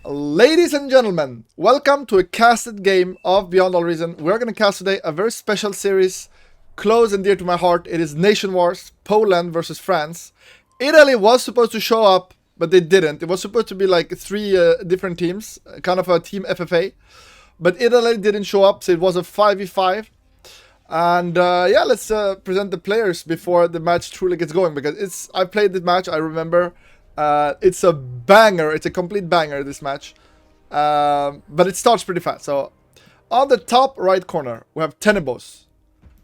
Ladies and gentlemen, welcome to a casted game of Beyond All Reason. We're going to cast today a very special series, close and dear to my heart. It is Nation Wars, Poland versus France. Italy was supposed to show up, but they didn't. It was supposed to be like three different teams, kind of a team FFA. But Italy didn't show up, so it was a 5v5. And yeah, let's present the players before the match truly gets going, because I played this match, I remember. It's a banger, it's a complete banger, this match. But it starts pretty fast. So on the top right corner we have Tenebos,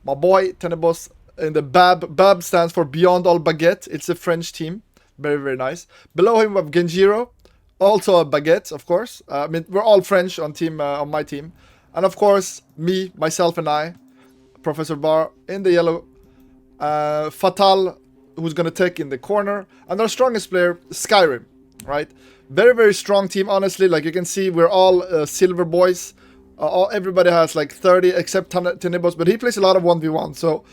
my boy Tenebos in the BAB stands for Beyond All Baguette. It's a French team, very nice. Below him we have Genjiro, also a baguette, of course. I mean, we're all French on my team. And of course me, myself and I, Professor Bar in the yellow, Fatal, who's gonna take in the corner, and our strongest player, Skyrim, right? Very strong team, honestly. Like you can see, we're all silver boys. Everybody has like 30 except Tenebos, but he plays a lot of 1v1. So,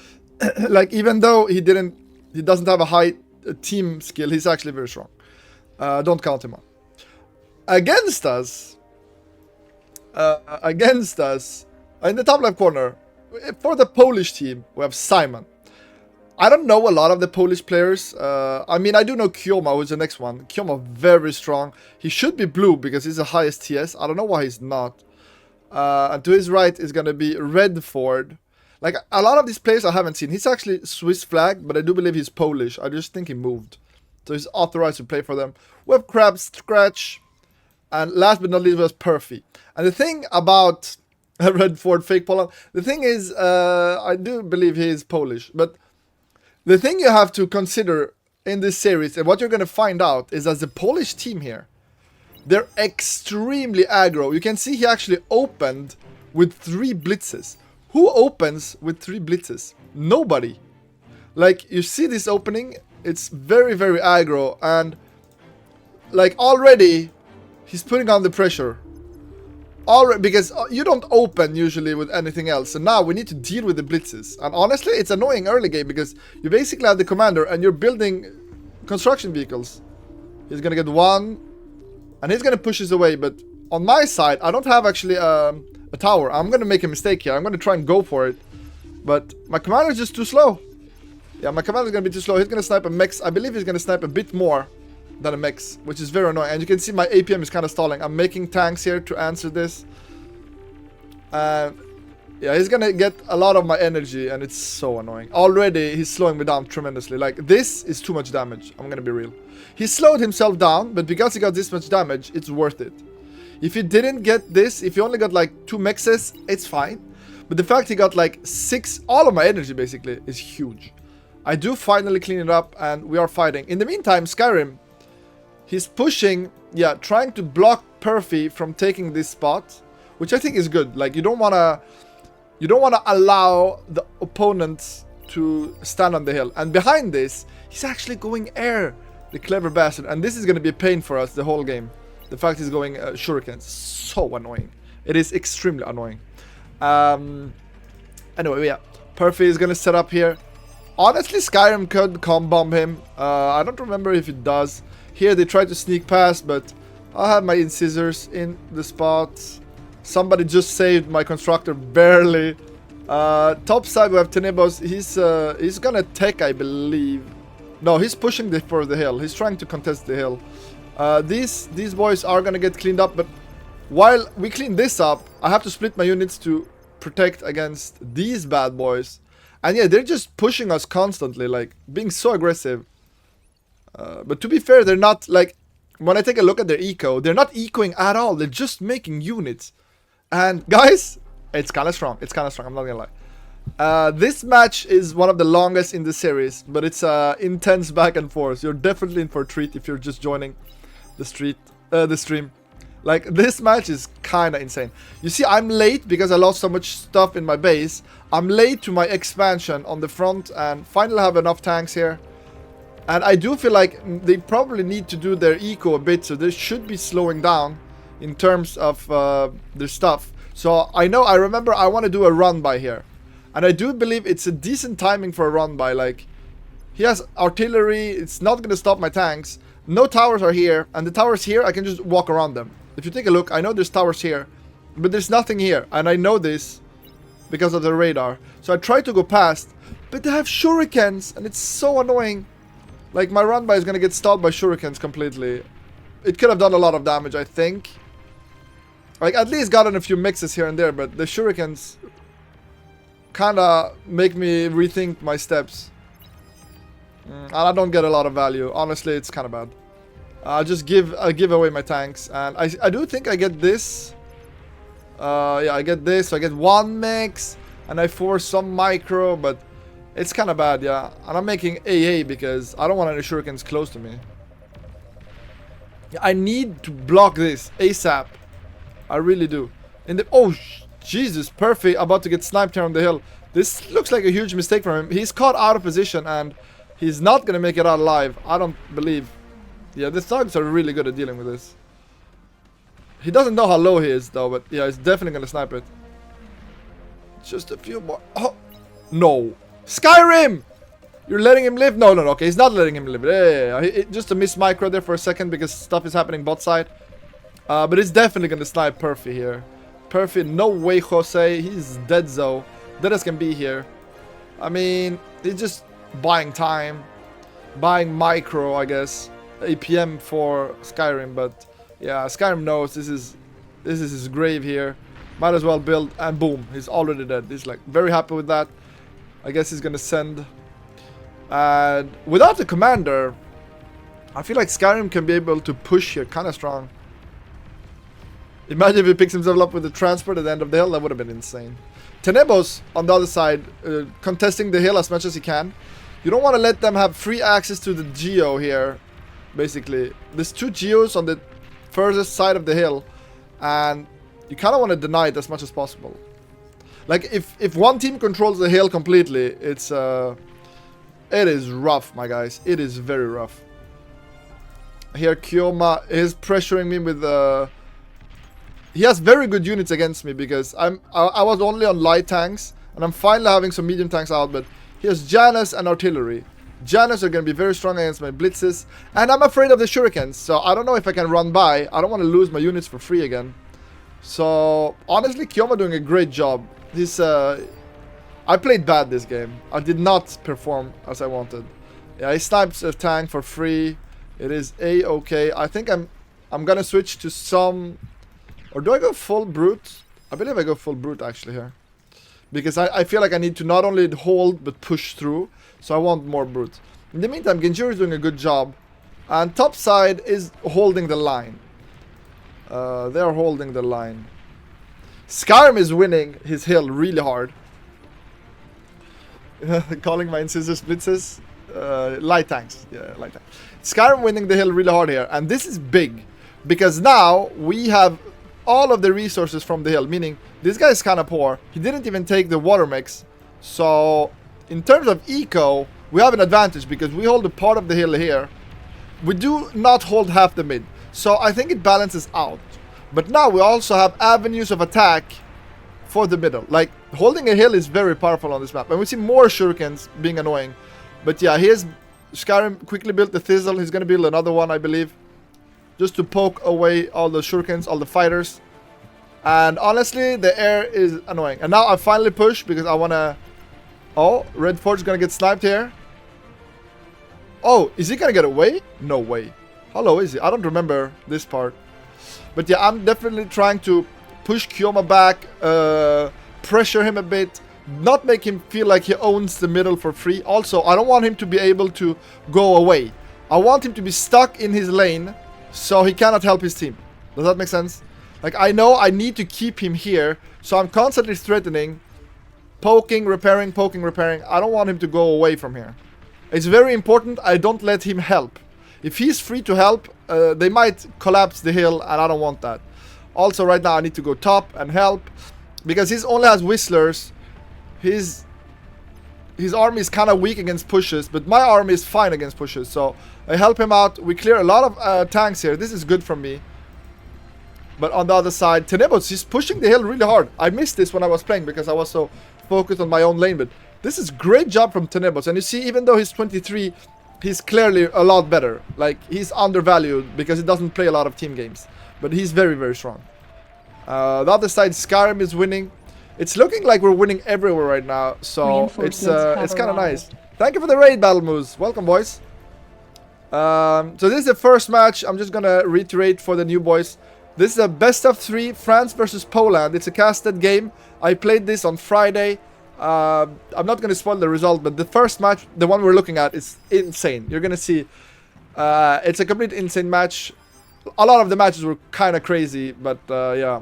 like even though he doesn't have a high team skill, he's actually very strong. Don't count him on. Against us, in the top left corner, for the Polish team, we have Simon. I don't know a lot of the Polish players. I mean, I do know Kioma, who's the next one. Kioma, very strong. He should be blue because he's the highest TS. I don't know why he's not. And to his right is going to be Redford. Like, a lot of these players I haven't seen. He's actually Swiss flag, but I do believe he's Polish. I just think he moved. So he's authorized to play for them. We have Crab Scratch. And last but not least, we have Perfy. And the thing about Redford, fake Poland, the thing is, I do believe he is Polish, but the thing you have to consider in this series, and what you're going to find out, is that the Polish team here, they're extremely aggro. You can see he actually opened with 3 blitzes. Who opens with 3 blitzes? Nobody. Like, you see this opening, it's very aggro, and like already he's putting on the pressure. Already, because you don't open usually with anything else. So now we need to deal with the blitzes. And honestly, it's annoying early game because you basically have the commander and you're building construction vehicles. He's gonna get one, and he's gonna push his away. But on my side, I don't have actually a tower. I'm gonna make a mistake here. I'm gonna try and go for it, but my commander is just too slow. Yeah, my commander is gonna be too slow. He's gonna snipe a mech. I believe he's gonna snipe a bit more than a mech, which is very annoying. And you can see my APM is kind of stalling. I'm making tanks here to answer this. Yeah, he's gonna get a lot of my energy, and it's so annoying. Already, he's slowing me down tremendously. Like, this is too much damage. I'm gonna be real. He slowed himself down, but because he got this much damage, it's worth it. If he didn't get this, if he only got like 2 mexes, it's fine. But the fact he got like 6, all of my energy basically, is huge. I do finally clean it up, and we are fighting. In the meantime, Skyrim, he's pushing, yeah, trying to block Perfy from taking this spot, which I think is good. Like, you don't wanna allow the opponents to stand on the hill. And behind this, he's actually going air, the clever bastard. And this is gonna be a pain for us the whole game. The fact he's going shurikens, so annoying. It is extremely annoying. Anyway, yeah, Perfy is gonna set up here. Honestly, Skyrim could comb bomb him. I don't remember if it does. Here they try to sneak past, but I have my incisors in the spot. Somebody just saved my constructor, barely. Top side we have Tenebos. He's gonna take, I believe. No, he's pushing for the hill. He's trying to contest the hill. These boys are gonna get cleaned up, but while we clean this up, I have to split my units to protect against these bad boys. And yeah, they're just pushing us constantly, like being so aggressive. But to be fair, they're not, like, when I take a look at their eco, they're not ecoing at all. They're just making units. And guys, it's kind of strong. It's kind of strong, I'm not gonna lie. This match is one of the longest in the series, but it's intense back and forth. You're definitely in for a treat if you're just joining the stream. Like, this match is kind of insane. You see, I'm late because I lost so much stuff in my base. I'm late to my expansion on the front, and finally have enough tanks here. And I do feel like they probably need to do their eco a bit, so they should be slowing down in terms of their stuff. So I remember I want to do a run by here. And I do believe it's a decent timing for a run by. Like, he has artillery, it's not going to stop my tanks. No towers are here, and the towers here, I can just walk around them. If you take a look, I know there's towers here, but there's nothing here. And I know this because of the radar. So I try to go past, but they have shurikens, and it's so annoying. Like, my run-by is going to get stalled by shurikens completely. It could have done a lot of damage, I think. Like, at least gotten a few mixes here and there, but the shurikens kind of make me rethink my steps. And I don't get a lot of value. Honestly, it's kind of bad. I'll give away my tanks. And I do think I get this. Yeah, I get this. So I get one mix. And I force some micro, but it's kind of bad, yeah. And I'm making AA because I don't want any shurikens close to me. Yeah, I need to block this ASAP. I really do. Oh, Jesus, perfect. About to get sniped here on the hill. This looks like a huge mistake from him. He's caught out of position and he's not going to make it out alive. I don't believe. Yeah, the thugs are really good at dealing with this. He doesn't know how low he is though, but yeah, he's definitely going to snipe it. Just a few more. Oh, no. Skyrim! You're letting him live? No, okay, he's not letting him live. Yeah. Just a miss micro there for a second because stuff is happening bot side. But it's definitely going to snipe Perfy here. Perfy, no way, Jose. He's dead, though. Dead as can be here. I mean, he's just buying time. Buying micro, I guess. APM for Skyrim, but yeah, Skyrim knows this is his grave here. Might as well build, and boom, he's already dead. He's like very happy with that. I guess he's gonna send. And without the commander, I feel like Skyrim can be able to push here kind of strong. Imagine if he picks himself up with the transport at the end of the hill. That would have been insane. Tenebos on the other side, contesting the hill as much as he can. You don't want to let them have free access to the geo here. Basically, there's two geos on the furthest side of the hill, and you kind of want to deny it as much as possible. Like if one team controls the hill completely, it is rough, my guys. It is very rough. Here, Kyoma is pressuring me with he has very good units against me because I was only on light tanks, and I'm finally having some medium tanks out, but he has Janus and artillery. Janus are going to be very strong against my blitzes, and I'm afraid of the shurikens, so I don't know if I can run by. I don't want to lose my units for free again. So, honestly, Kyoma doing a great job. He's, I played bad this game. I did not perform as I wanted. Yeah, he snipes a tank for free. It is A-okay. I think I'm going to switch to some... Or do I go full brute? I believe I go full brute actually here. Because I feel like I need to not only hold but push through. So I want more brute. In the meantime, Genjiro is doing a good job. And top side is holding the line. They are holding the line. Skyrim is winning his hill really hard. Calling my incisors blitzes. Light tanks. Yeah, light tanks. Skyrim winning the hill really hard here. And this is big. Because now we have all of the resources from the hill. Meaning, this guy is kind of poor. He didn't even take the water mix. So, in terms of eco, we have an advantage because we hold a part of the hill here. We do not hold half the mid. So, I think it balances out. But now we also have avenues of attack for the middle. Like, holding a hill is very powerful on this map. And we see more shurikens being annoying. But yeah, here's Skyrim quickly built the Thistle. He's going to build another one, I believe. Just to poke away all the shurikens, all the fighters. And honestly, the air is annoying. And now I finally push because I want to... Oh, Red Forge is going to get sniped here. Oh, is he going to get away? No way. How low is he? I don't remember this part. But yeah, I'm definitely trying to push Kyoma back. Pressure him a bit. Not make him feel like he owns the middle for free. Also, I don't want him to be able to go away. I want him to be stuck in his lane. So he cannot help his team. Does that make sense? Like, I know I need to keep him here. So I'm constantly threatening. Poking, repairing, poking, repairing. I don't want him to go away from here. It's very important I don't let him help. If he's free to help, they might collapse the hill. And I don't want that. Also, right now I need to go top and help. Because he only has Whistlers. His army is kind of weak against pushes. But my army is fine against pushes. So I help him out. We clear a lot of tanks here. This is good for me. But on the other side, Tenebos, he's pushing the hill really hard. I missed this when I was playing because I was so focused on my own lane. But this is great job from Tenebos. And you see, even though he's 23, he's clearly a lot better. Like, he's undervalued because he doesn't play a lot of team games. but he's very, very strong. The other side, Skyrim is winning. It's looking like we're winning everywhere right now, so it's kind of nice. Thank you for the raid, Battle Moose. Welcome, boys. So this is the first match. I'm just gonna reiterate for the new boys. This is a best of 3, France versus Poland. It's a casted game. I played this on Friday. I'm not gonna spoil the result, but the first match, the one we're looking at, is insane. You're gonna see. It's a complete insane match. A lot of the matches were kind of crazy, but yeah.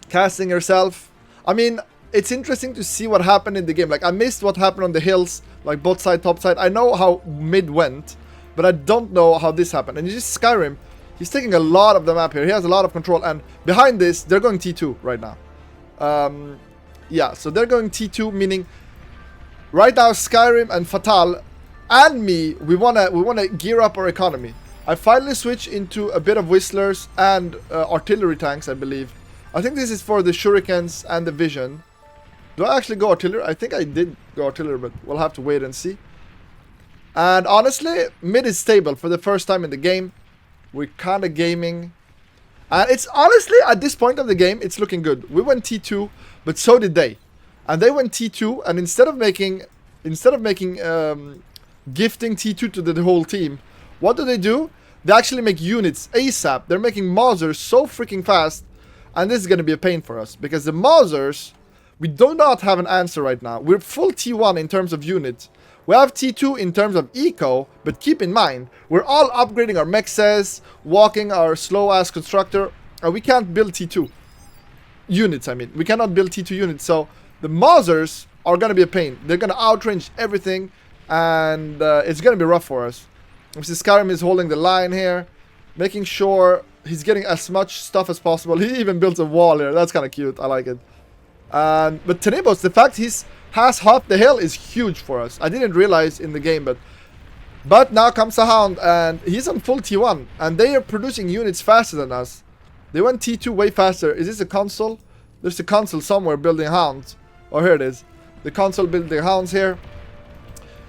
Casting yourself. I mean, it's interesting to see what happened in the game. Like, I missed what happened on the hills, like bot side, top side. I know how mid went, but I don't know how this happened. And you just Skyrim, he's taking a lot of the map here. He has a lot of control. And behind this, they're going T2 right now. Yeah, so they're going T2, meaning right now Skyrim and Fatal and me, we wanna gear up our economy. I finally switched into a bit of Whistlers and artillery tanks, I believe. I think this is for the Shurikens and the Vision. Do I actually go artillery? I think I did go artillery, but we'll have to wait and see. And honestly, mid is stable for the first time in the game. We're kind of gaming. And it's honestly, at this point of the game, it's looking good. We went T2, but so did they. And they went T2, and instead of making gifting T2 to the whole team, what do? They actually make units ASAP. They're making Mausers so freaking fast. And this is going to be a pain for us, because the Mausers, we do not have an answer right now. We're full T1 in terms of units. We have T2 in terms of eco, but keep in mind, we're all upgrading our mexes, walking our slow-ass constructor, and we can't build T2 units, I mean. We cannot build T2 units, so the Mausers are going to be a pain. They're going to outrange everything, and it's going to be rough for us. Obviously, Skyrim is holding the line here, making sure he's getting as much stuff as possible. He even built a wall here. That's kind of cute. I like it. But Tenebos, the fact has half the hill is huge for us. I didn't realize in the game, but now comes a Hound, and he's on full T1, and they are producing units faster than us. They went T2 way faster. Is this a console? There's a console somewhere building Hounds. Oh, here it is. The console building Hounds here.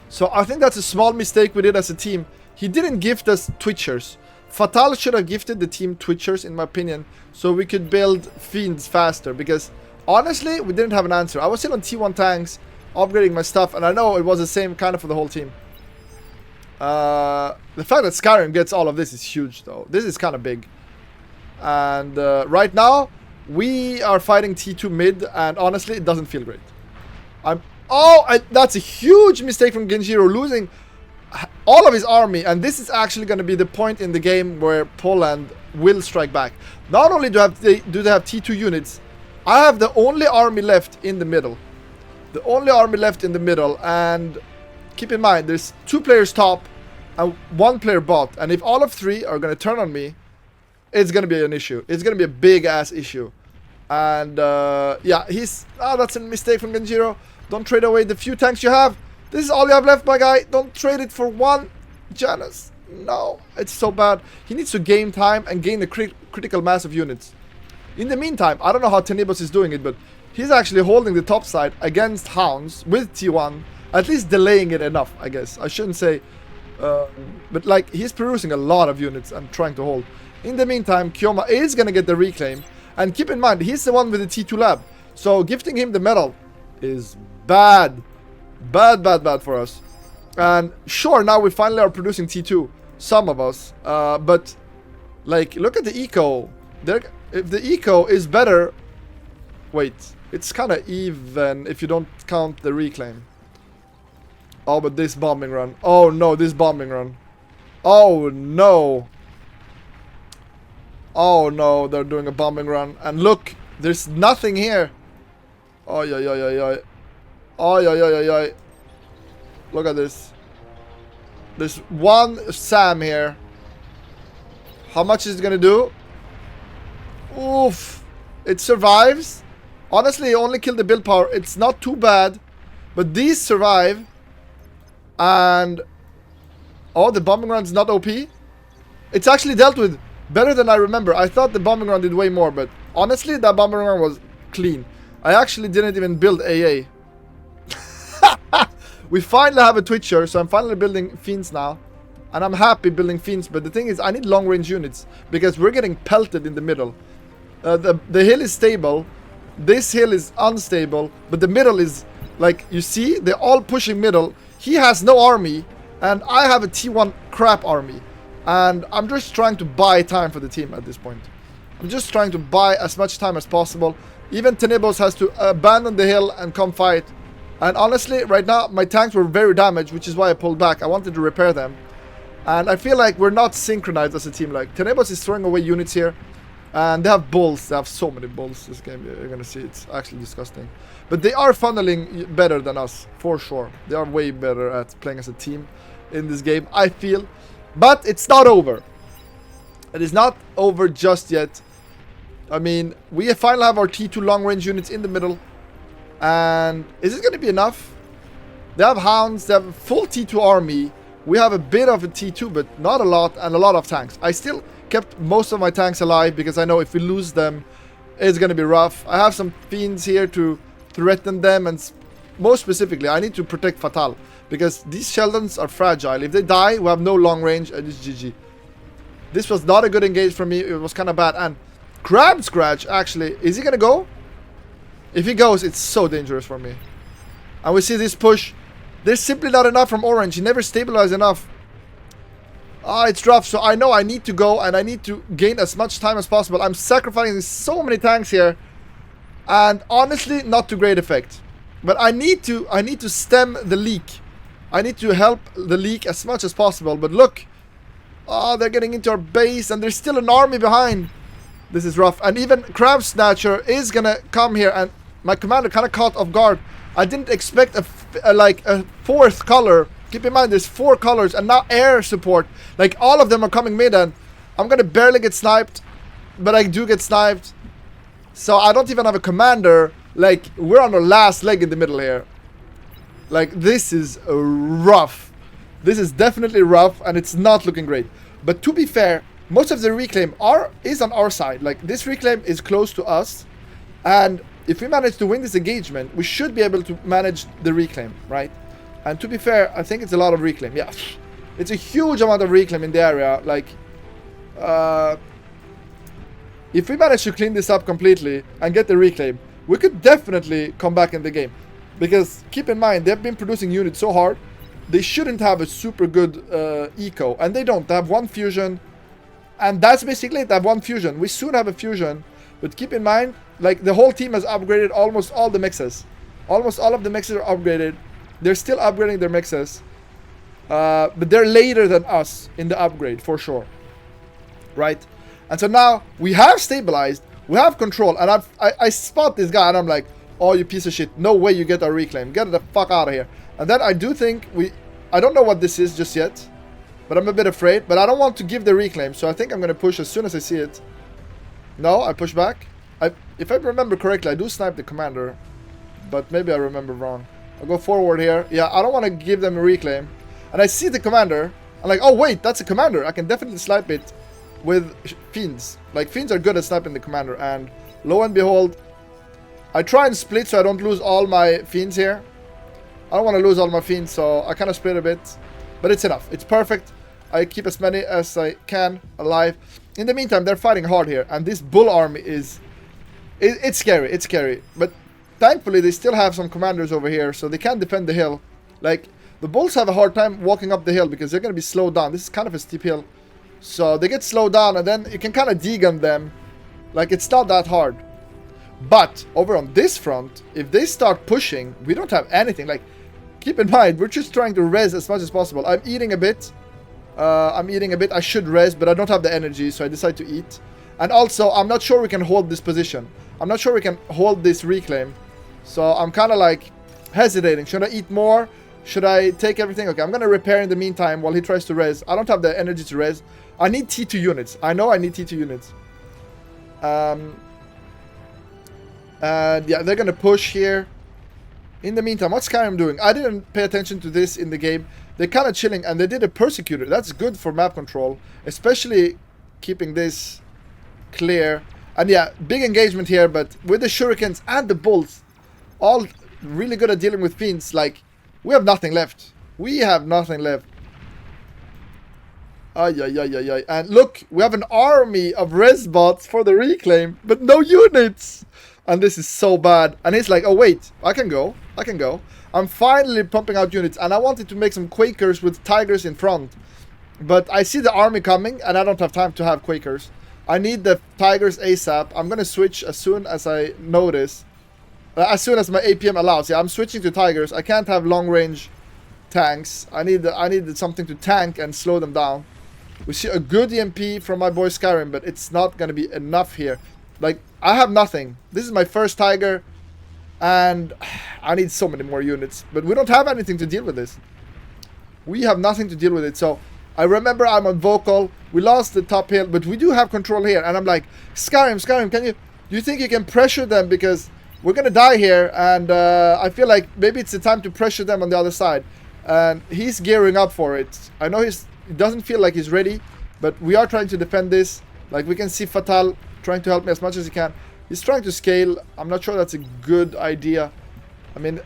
So I think that's a small mistake we did as a team. He didn't gift us Twitchers. Fatal should have gifted the team Twitchers, in my opinion, so we could build Fiends faster, because honestly, we didn't have an answer. I was still on T1 tanks, upgrading my stuff, and I know it was the same kind of for the whole team. The fact that Skyrim gets all of this is huge, though. This is kind of big. And right now, we are fighting T2 mid, and honestly, it doesn't feel great. That's a huge mistake from Genjiro, losing all of his army, and this is actually going to be the point in the game where Poland will strike back. Not only do they have T2 units, I have the only army left in the middle. The only army left in the middle, and keep in mind, there's 2 players top and 1 player bot, and if all of 3 are going to turn on me, it's going to be an issue. It's going to be a big-ass issue. And, yeah, that's a mistake from Genjiro. Don't trade away the few tanks you have. This is all you have left, my guy. Don't trade it for 1 Janus. No, it's so bad. He needs to gain time and gain the critical mass of units. In the meantime, I don't know how Tenebos is doing it, but he's actually holding the top side against Hounds with T1. At least delaying it enough, I guess. I shouldn't say... but, like, he's producing a lot of units and trying to hold. In the meantime, Kyoma is going to get the reclaim. And keep in mind, he's the one with the T2 lab. So, gifting him the medal is bad. Bad for us. And sure, now we finally are producing T2. Some of us. But, like, look at the eco. If the eco is better... Wait, it's kind of even if you don't count the reclaim. Oh, but this bombing run. Oh, no, this bombing run. Oh, no. Oh, no, they're doing a bombing run. And look, there's nothing here. Oh, yeah. Oh, yeah. Look at this. There's 1 Sam here. How much is it gonna do? Oof. It survives. Honestly, it only killed the build power. It's not too bad. But these survive. And... oh, the bombing run's not OP? It's actually dealt with better than I remember. I thought the bombing run did way more, but honestly, that bombing run was clean. I actually didn't even build AA. We finally have a Twitcher, so I'm finally building Fiends now. And I'm happy building Fiends, but the thing is, I need long-range units, because we're getting pelted in the middle. The hill is stable, this hill is unstable, but the middle is, like, you see, they're all pushing middle. He has no army, and I have a T1 crap army. And I'm just trying to buy time for the team at this point. I'm just trying to buy as much time as possible. Even Tenebos has to abandon the hill and come fight. And honestly, right now, my tanks were very damaged, which is why I pulled back. I wanted to repair them. And I feel like we're not synchronized as a team. Like, Tenebos is throwing away units here. And they have bulls. They have so many bulls this game. You're going to see. It's actually disgusting. But they are funneling better than us, for sure. They are way better at playing as a team in this game, I feel. But it's not over. It is not over just yet. I mean, we finally have our T2 long-range units in the middle. And is it going to be enough? They have hounds. They have a full T2 army. We have a bit of a T2, but not a lot, and a lot of tanks. I still kept most of my tanks alive, because I know if we lose them, it's going to be rough. I have some fiends here to threaten them, and most specifically, I need to protect Fatal, because these Sheldons are fragile. If they die, we have no long range, and it's GG. This was not a good engage for me. It was kind of bad. And Crab Scratch, actually, is he going to go? If he goes, it's so dangerous for me. And we see this push. There's simply not enough from Orange. He never stabilized enough. Ah, it's rough. So I know I need to go, and I need to gain as much time as possible. I'm sacrificing so many tanks here. And honestly, not to great effect. But I need to stem the leak. I need to help the leak as much as possible. But look. Oh, they're getting into our base, and there's still an army behind. This is rough. And even Crab Snatcher is gonna come here, and my commander kind of caught off guard. I didn't expect a fourth color. Keep in mind, there's 4 colors, and now air support. Like, all of them are coming mid, and I'm gonna barely get sniped, but I do get sniped. So I don't even have a commander. Like, we're on our last leg in the middle here. Like, this is rough. This is definitely rough, and it's not looking great. But to be fair, most of the reclaim is on our side. Like, this reclaim is close to us, and if we manage to win this engagement, we should be able to manage the reclaim, right? And to be fair, I think it's a lot of reclaim. Yeah, it's a huge amount of reclaim in the area. Like, if we manage to clean this up completely and get the reclaim, we could definitely come back in the game. Because keep in mind, they've been producing units so hard, they shouldn't have a super good eco. And they don't. They have 1 fusion. And that's basically it. They have 1 fusion. We soon have a fusion. But keep in mind, like, the whole team has upgraded almost all the mixes. Almost all of the mixes are upgraded. They're still upgrading their mixes. But they're later than us in the upgrade, for sure. Right? And so now, we have stabilized. We have control. And I spot this guy, and I'm like, oh, you piece of shit. No way you get our reclaim. Get the fuck out of here. And then I do think I don't know what this is just yet. But I'm a bit afraid. But I don't want to give the reclaim. So I think I'm going to push as soon as I see it. No, I push back. If I remember correctly, I do snipe the commander. But maybe I remember wrong. I'll go forward here. Yeah, I don't want to give them a reclaim. And I see the commander. I'm like, oh wait, that's a commander. I can definitely snipe it with fiends. Like, fiends are good at sniping the commander. And lo and behold, I try and split so I don't lose all my fiends here. I don't want to lose all my fiends, so I kind of split a bit. But it's enough. It's perfect. I keep as many as I can alive. In the meantime, they're fighting hard here. And this bull army is... It's scary. It's scary. But thankfully, they still have some commanders over here, so they can defend the hill. Like, the bulls have a hard time walking up the hill because they're going to be slowed down. This is kind of a steep hill. So they get slowed down, and then you can kind of degun them. Like, it's not that hard. But over on this front, if they start pushing, we don't have anything. Like, keep in mind, we're just trying to res as much as possible. I'm eating a bit. I should res, but I don't have the energy, so I decide to eat. And also, I'm not sure we can hold this position. I'm not sure we can hold this reclaim. So I'm kind of like hesitating. Should I eat more? Should I take everything? Okay, I'm going to repair in the meantime while he tries to res. I don't have the energy to res. I need T2 units. I know I need T2 units. And yeah, they're going to push here. In the meantime, what's Skyrim doing? I didn't pay attention to this in the game. They're kind of chilling, and they did a Persecutor. That's good for map control, especially keeping this clear. And yeah, big engagement here, but with the shurikens and the bulls, all really good at dealing with fiends. Like, we have nothing left. We have nothing left. Ay, ay, ay, ay, ay. And look, we have an army of res bots for the reclaim, but no units. And this is so bad. And he's like, oh, wait, I can go. I can go. I'm finally pumping out units. And I wanted to make some Quakers with Tigers in front. But I see the army coming, and I don't have time to have Quakers. I need the Tigers ASAP. I'm going to switch as soon as I notice. As soon as my APM allows. Yeah, I'm switching to Tigers. I can't have long-range tanks. I need something to tank and slow them down. We see a good EMP from my boy Skyrim, but it's not going to be enough here. Like, I have nothing. This is my first Tiger, and I need so many more units. But we don't have anything to deal with this. We have nothing to deal with it, so... I remember I'm on vocal. We lost the top hill, but we do have control here. And I'm like, Skyrim, do you think you can pressure them? Because we're going to die here. And I feel like maybe it's the time to pressure them on the other side. And he's gearing up for it. I know he doesn't feel like he's ready, but we are trying to defend this. Like we can see Fatal trying to help me as much as he can. He's trying to scale. I'm not sure that's a good idea. I mean,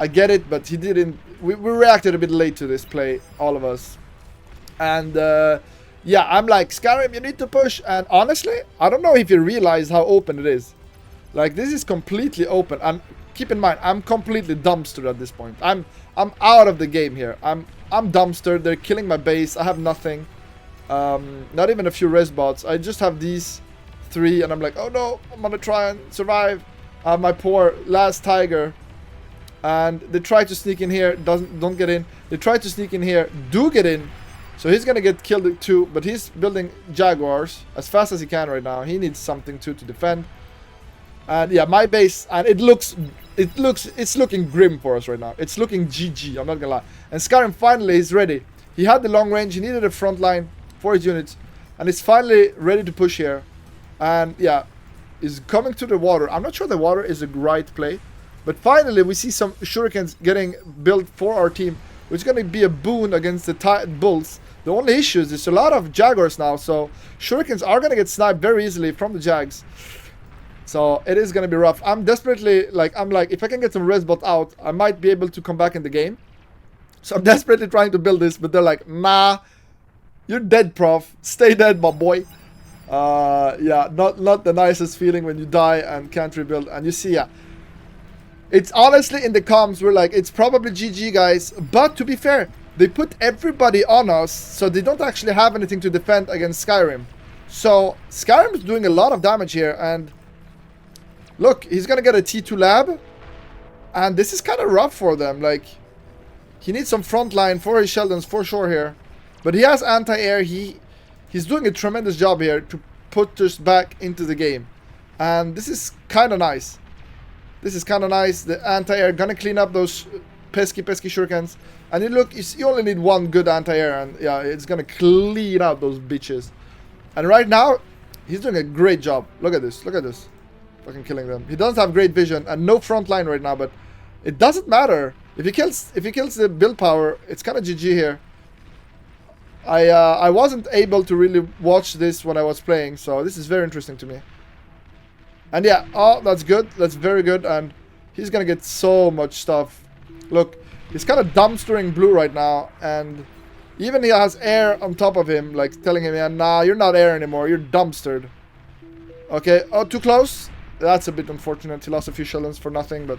I get it, but he didn't. We reacted a bit late to this play, all of us. And yeah, I'm like, Skyrim, you need to push. And honestly, I don't know if you realize how open it is. Like, this is completely open. And keep in mind, I'm completely dumpstered at this point. I'm out of the game here. I'm dumpstered. They're killing my base. I have nothing. Not even a few res bots. I just have these 3, and I'm like, oh no, I'm gonna try and survive. My poor last Tiger. And they try to sneak in here. Don't get in. They try to sneak in here. Do get in. So he's gonna get killed too, but he's building Jaguars as fast as he can right now. He needs something too to defend. And yeah, my base, and it's looking grim for us right now. It's looking GG, I'm not gonna lie. And Skyrim finally is ready. He had the long range, he needed a front line for his units, and he's finally ready to push here. And yeah, he's coming to the water. I'm not sure the water is a right play, but finally we see some shurikens getting built for our team, which is gonna be a boon against the bulls. The only issue is there's a lot of Jaguars now, so shurikens are going to get sniped very easily from the Jags. So it is going to be rough. I'm desperately, I'm like, if I can get some resbot out, I might be able to come back in the game. So I'm desperately trying to build this, but they're like, nah, you're dead, prof. Stay dead, my boy. Yeah, not the nicest feeling when you die and can't rebuild. And you see, yeah, it's honestly in the comms, we're like, it's probably GG, guys. But to be fair, they put everybody on us, so they don't actually have anything to defend against Skyrim. So Skyrim is doing a lot of damage here, and look, he's gonna get a T2 lab, and this is kind of rough for them. Like, he needs some front line for his Sheldons for sure here, but he has anti-air. He's doing a tremendous job here to put us back into the game, and this is kind of nice. This is kind of nice. The anti-air gonna clean up those pesky shurikens. And you only need one good anti-air, and yeah, it's gonna clean out those bitches. And right now, he's doing a great job. Look at this, fucking killing them. He doesn't have great vision and no front line right now, but it doesn't matter. If he kills the build power, it's kind of GG here. I wasn't able to really watch this when I was playing, so this is very interesting to me. And yeah, oh, that's good. That's very good, and he's gonna get so much stuff. Look. He's kind of dumpstering blue right now, and even he has air on top of him, like telling him, yeah, nah, you're not air anymore, you're dumpstered. Okay, oh, too close. That's a bit unfortunate. He lost a few Sheldons for nothing, but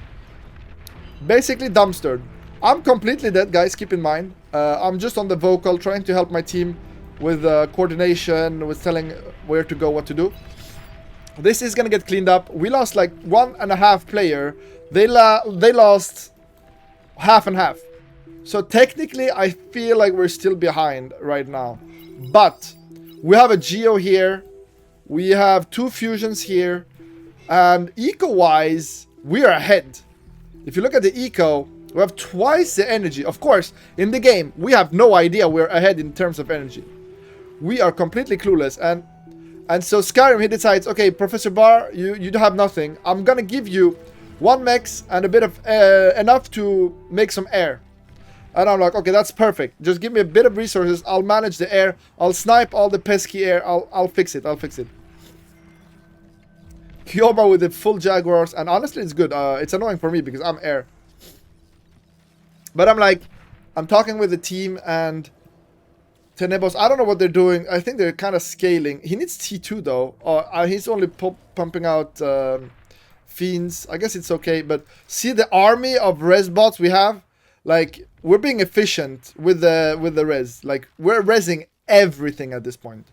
basically dumpstered. I'm completely dead, guys, keep in mind. I'm just on the vocal, trying to help my team with coordination, with telling where to go, what to do. This is gonna get cleaned up. We lost like 1.5 player. They lost half and half. So technically, I feel like we're still behind right now. But we have a Geo here. We have 2 fusions here. And eco-wise, we are ahead. If you look at the eco, we have twice the energy. Of course, in the game, we have no idea we're ahead in terms of energy. We are completely clueless. And so Skyrim, he decides, okay, Professor Bar, you have nothing. I'm gonna give you 1 mex and a bit of enough to make some air. And I'm like, okay, that's perfect. Just give me a bit of resources. I'll manage the air. I'll snipe all the pesky air. I'll fix it. I'll fix it. Kyoba with the full Jaguars. And honestly, it's good. It's annoying for me because I'm air. But I'm like, I'm talking with the team, and Tenebos, I don't know what they're doing. I think they're kind of scaling. He needs T2 though. He's only pumping out Fiends. I guess it's okay. But see the army of res bots we have? Like, we're being efficient with the res. Like, we're resing everything at this point.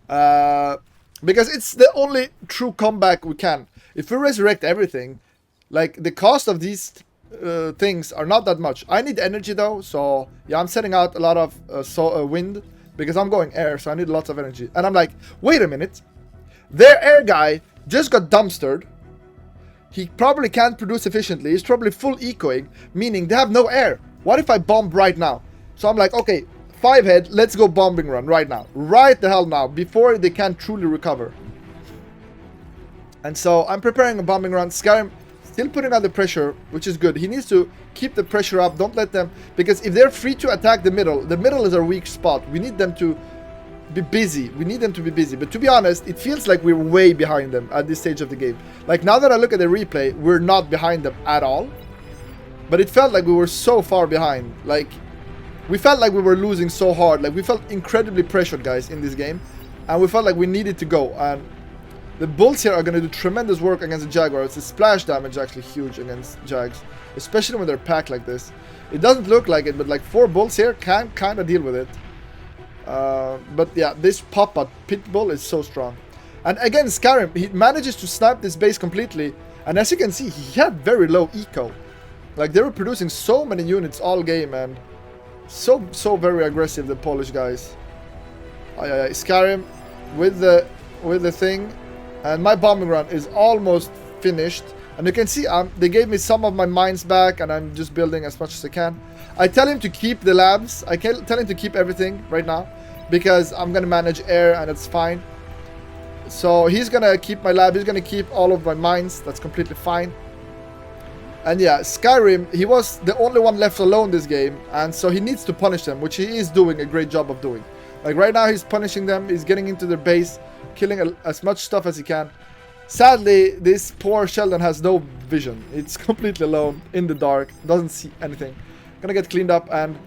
Because it's the only true comeback we can. If we resurrect everything, like, the cost of these things are not that much. I need energy though, so yeah, I'm setting out a lot of wind because I'm going air, so I need lots of energy. And I'm like, wait a minute, their air guy just got dumpstered. He probably can't produce efficiently. He's probably full ecoing, meaning they have no air. What if I bomb right now? So I'm like, okay, 5 head, let's go bombing run right now. Right the hell now, before they can truly recover. And so I'm preparing a bombing run. Skyrim still putting on the pressure, which is good. He needs to keep the pressure up. Don't let them, because if they're free to attack the middle is our weak spot. We need them to be busy. We need them to be busy. But to be honest, it feels like we're way behind them at this stage of the game. Like, now that I look at the replay, we're not behind them at all. But it felt like we were so far behind. Like, we felt like we were losing so hard. Like, we felt incredibly pressured, guys, in this game. And we felt like we needed to go. And the Bulls here are going to do tremendous work against the Jaguars. The splash damage is actually huge against Jags, especially when they're packed like this. It doesn't look like it, but like 4 Bulls here can kind of deal with it. But yeah, this Papa Pitbull is so strong. And again, Skyrim, he manages to snipe this base completely. And as you can see, he had very low eco. Like, they were producing so many units all game, and so very aggressive, the Polish guys. Skyrim with the thing. And my bombing run is almost finished. And you can see they gave me some of my mines back, and I'm just building as much as I can. I tell him to keep the labs. I can tell him to keep everything right now, because I'm going to manage air, and it's fine. So he's going to keep my lab. He's going to keep all of my mines. That's completely fine. And yeah, Skyrim, he was the only one left alone this game. And so he needs to punish them, which he is doing a great job of doing. Like, right now, he's punishing them. He's getting into their base, killing as much stuff as he can. Sadly, this poor Sheldon has no vision. It's completely alone, in the dark, doesn't see anything. Gonna get cleaned up, and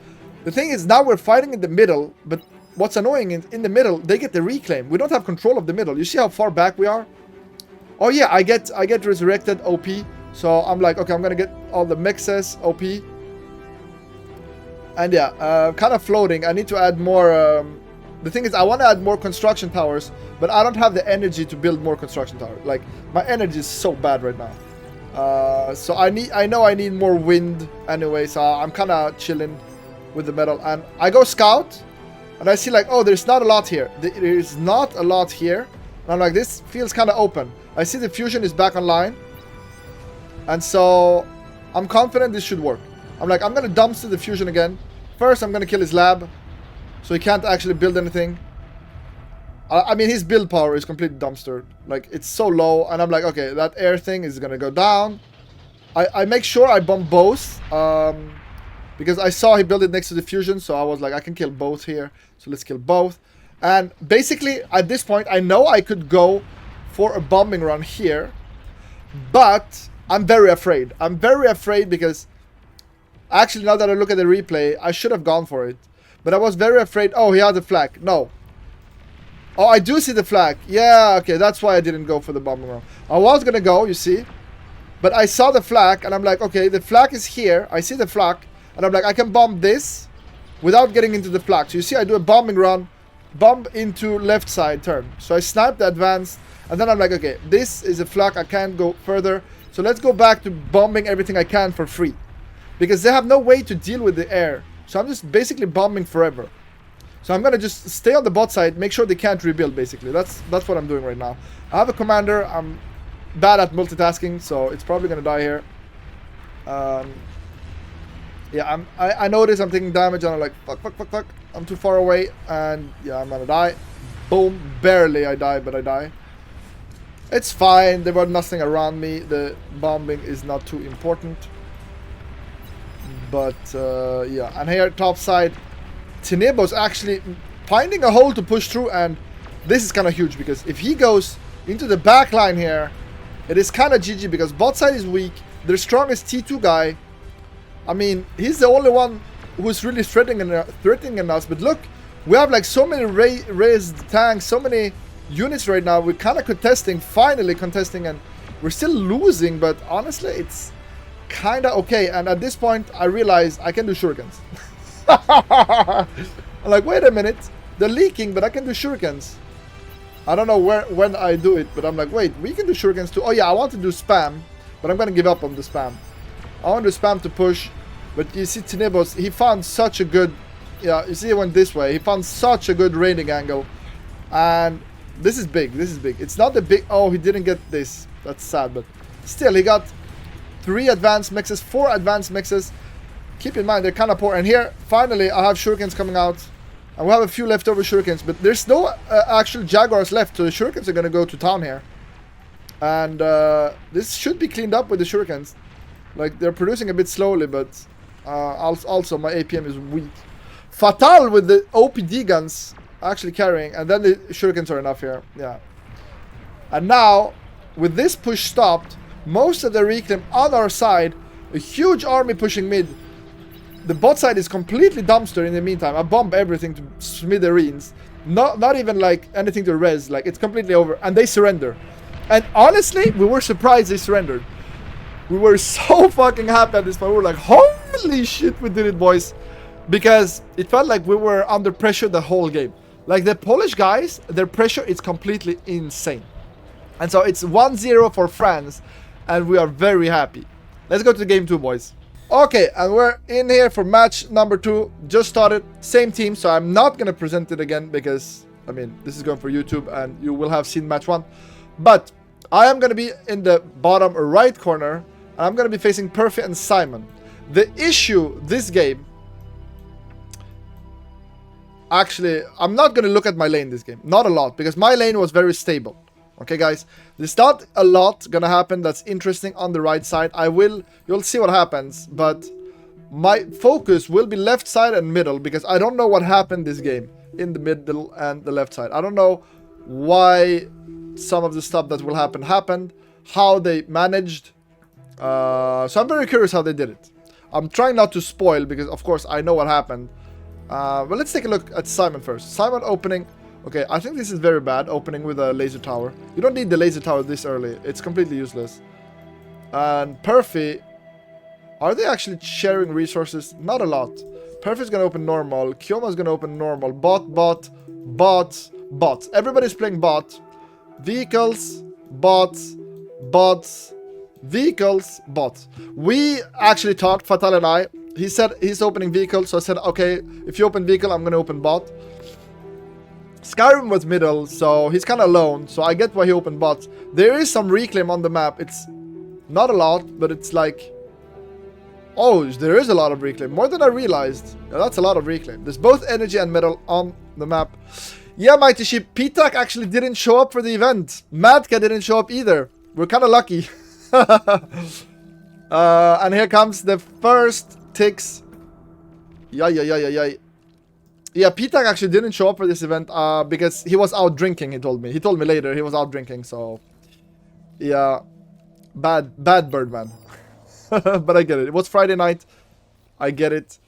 the thing is, now we're fighting in the middle, but what's annoying is, in the middle, they get the reclaim. We don't have control of the middle. You see how far back we are? Oh yeah, I get resurrected OP, so I'm like, okay, I'm gonna get all the mexes OP. And yeah, kind of floating. I need to add more... the thing is, I want to add more construction towers, but I don't have the energy to build more construction towers. Like, my energy is so bad right now. So I know I need more wind anyway, so I'm kind of chilling with the metal. And I go scout, and I see like, oh, there's not a lot here. There is not a lot here. And I'm like, this feels kind of open. I see the fusion is back online. And so I'm confident this should work. I'm like, I'm going to dumpster the fusion again. First, I'm going to kill his lab, so he can't actually build anything. I mean, his build power is completely dumpstered. Like, it's so low. And I'm like, okay, that air thing is going to go down. I make sure I bomb both. Because I saw he built it next to the fusion. So I was like, I can kill both here. So let's kill both. And basically, at this point, I know I could go for a bombing run here. But I'm very afraid. I'm very afraid because... Actually, now that I look at the replay, I should have gone for it. But I was very afraid. Oh, he had the flag. No. Oh, I do see the flag. Yeah, okay. That's why I didn't go for the bombing run. I was going to go, you see. But I saw the flag, and I'm like, okay, the flag is here. I see the flag. And I'm like, I can bomb this without getting into the flag. So you see, I do a bombing run. Bomb into left side turn. So I snipe the advance. And then I'm like, okay, this is a flag. I can't go further. So let's go back to bombing everything I can for free. Because they have no way to deal with the air. So I'm just basically bombing forever. So I'm going to just stay on the bot side, make sure they can't rebuild, basically. That's what I'm doing right now. I have a commander. I'm bad at multitasking, so it's probably going to die here. Yeah, I notice I'm taking damage, and I'm like, fuck. I'm too far away, and yeah, I'm going to die. Boom. Barely I die, but I die. It's fine. There was nothing around me. The bombing is not too important. But, yeah. And here, top side, Tenebo's actually finding a hole to push through. And this is kind of huge, because if he goes into the back line here, it is kind of GG, because bot side is weak. Their strongest T2 guy, I mean, he's the only one who's really threatening us. But look, We have like so many raised tanks, so many units right now. We're kind of contesting, finally contesting, and we're still losing, but honestly, it's kind of okay. And at this point, I realize I can do shurikens. I'm like, wait a minute, they're leaking, but I can do shurikens. I don't know when I do it, but I'm like, wait, we can do shurikens too. Oh yeah, I want to do spam, but I'm gonna give up on the spam. I want to spam to push, but you see Tinebos, he found such a good, yeah, you see he went this way. He found such a good raiding angle, and this is big, this is big. It's not the big, oh, he didn't get this. That's sad, but still, he got 3 advanced mixes, 4 advanced mixes. Keep in mind, they're kind of poor. And here, finally, I have shurikens coming out. And we have a few leftover shurikens, but there's no actual Jaguars left, so the shurikens are going to go to town here. And this should be cleaned up with the shurikens. Like, they're producing a bit slowly, but also my APM is weak. Fatal with the OPD guns actually carrying, and then the shurikens are enough here. Yeah. And now, with this push stopped, most of the reclaim on our side, a huge army pushing mid. The bot side is completely dumpster in the meantime. I bomb everything to smithereens. Not even like anything to res. Like, it's completely over. And they surrender. And honestly, we were surprised they surrendered. We were so fucking happy at this point. We were like, holy shit, we did it, boys. Because it felt like we were under pressure the whole game. Like, the Polish guys, their pressure is completely insane. And so it's 1-0 for France. And we are very happy. Let's go to game 2, boys. Okay, and we're in here for match number 2. Just started, same team, so I'm not gonna present it again because, I mean, this is going for YouTube and you will have seen match 1. But I am gonna be in the bottom right corner and I'm gonna be facing Perfy and Simon. The issue this game, actually, I'm not gonna look at my lane this game, not a lot, because my lane was very stable. Okay, guys, there's not a lot gonna happen that's interesting on the right side. You'll see what happens, but my focus will be left side and middle, because I don't know what happened this game in the middle and the left side. I don't know why some of the stuff that will happen happened, how they managed. So I'm very curious how they did it. I'm trying not to spoil, because of course I know what happened. But let's take a look at Simon first. Simon opening. Okay, I think this is very bad, opening with a laser tower. You don't need the laser tower this early. It's completely useless. And Perfy, are they actually sharing resources? Not a lot. Perfy's gonna open normal. Kyoma's gonna open normal. Bot. Everybody's playing bot. Vehicles, bots, vehicles, bot. We actually talked, Fatal and I. He said he's opening vehicle, so I said, okay, if you open vehicle, I'm gonna open bot. Skyrim was middle, so he's kind of alone, so I get why he opened bots. There is some reclaim on the map. It's not a lot, but it's like... Oh, there is a lot of reclaim. More than I realized. Yeah, that's a lot of reclaim. There's both energy and metal on the map. Yeah, Mighty Sheep. Pitak actually didn't show up for the event. Madka didn't show up either. We're kind of lucky. And here comes the first ticks. Yeah, Pitak actually didn't show up for this event because he was out drinking, he told me. He told me later he was out drinking, so... Yeah. Bad Birdman. But I get it. It was Friday night. I get it.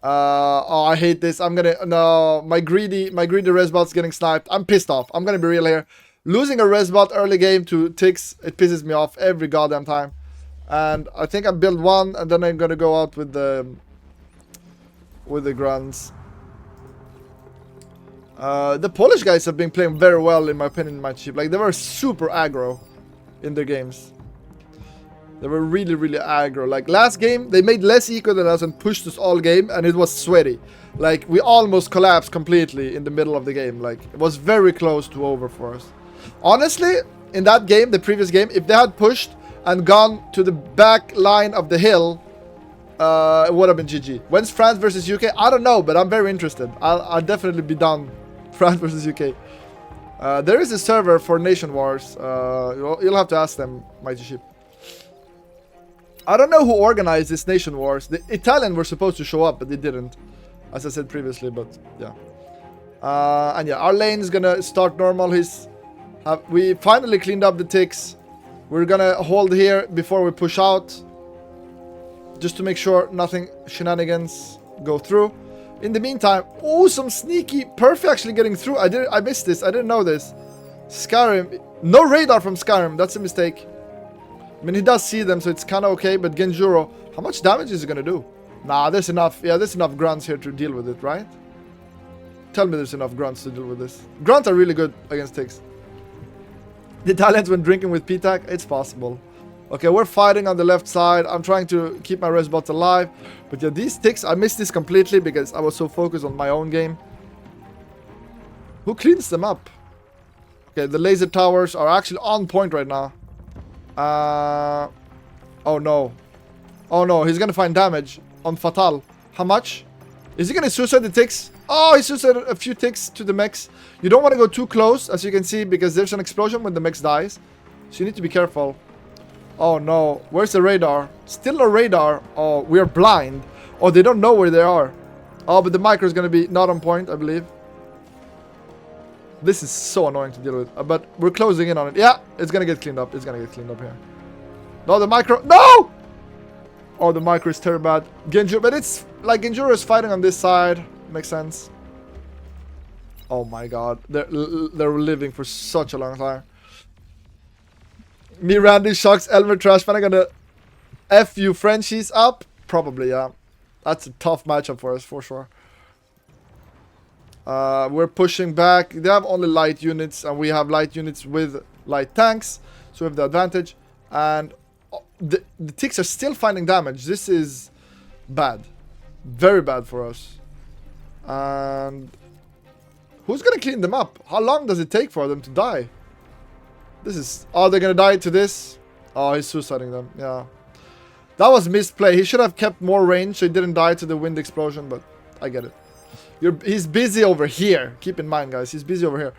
Oh, I hate this. I'm gonna... No, my greedy resbot's getting sniped. I'm pissed off. I'm gonna be real here. Losing a resbot early game to ticks, it pisses me off every goddamn time. And I think I build one, and then I'm gonna go out with the grunts. The Polish guys have been playing very well, in my opinion, in my chip. Like, they were super aggro in their games. They were really, really aggro. Like, last game, they made less eco than us and pushed us all game, and it was sweaty. Like, we almost collapsed completely in the middle of the game. Like, it was very close to over for us. Honestly, in that game, the previous game, if they had pushed and gone to the back line of the hill, it would have been GG. When's France versus UK? I don't know, but I'm very interested. I'll definitely be down. France versus UK. There is a server for Nation Wars. You'll have to ask them, Mighty Sheep. I don't know who organized this Nation Wars. The Italian were supposed to show up, but they didn't. As I said previously, but yeah. And yeah, our lane is gonna start normal. We finally cleaned up the ticks. We're gonna hold here before we push out, just to make sure nothing shenanigans go through. In the meantime, oh, some sneaky Perfect actually getting through. I missed this. I didn't know this. Skyrim, no radar from Skyrim. That's a mistake. I mean, he does see them, so it's kind of okay. But Genjuro, how much damage is he gonna do? Nah, there's enough. Yeah, there's enough grunts here to deal with it, right? Tell me there's enough grunts to deal with this. Grunts are really good against ticks. The Italians when drinking with PTAC, it's possible. Okay, we're fighting on the left side. I'm trying to keep my res bots alive. But yeah, these ticks, I missed this completely because I was so focused on my own game. Who cleans them up? Okay, the laser towers are actually on point right now. Oh no. Oh no, he's gonna find damage on Fatal. How much? Is he gonna suicide the ticks? Oh, he suicided a few ticks to the mechs. You don't want to go too close, as you can see, because there's an explosion when the mechs dies. So you need to be careful. Oh no, where's the radar? Still no radar. Oh, we're blind. Oh, they don't know where they are. Oh, but the micro is gonna be not on point, I believe. This is so annoying to deal with. But we're closing in on it. Yeah, it's gonna get cleaned up. It's gonna get cleaned up here. No, the micro. No! Oh, the micro is terrible bad. Genjuro, but it's like Genjuro is fighting on this side. Makes sense. Oh my god. They're living for such a long time. Me, Randy, Shucks, Elmer, Trashman are gonna F you Frenchies up? Probably, yeah. That's a tough matchup for us, for sure. We're pushing back. They have only light units, and we have light units with light tanks. So we have the advantage. And the ticks are still finding damage. This is bad. Very bad for us. And who's gonna clean them up? How long does it take for them to die? This is... Oh, they're gonna die to this? Oh, he's suiciding them. Yeah. That was misplay. He should have kept more range so he didn't die to the wind explosion, but I get it. He's busy over here. Keep in mind, guys. He's busy over here.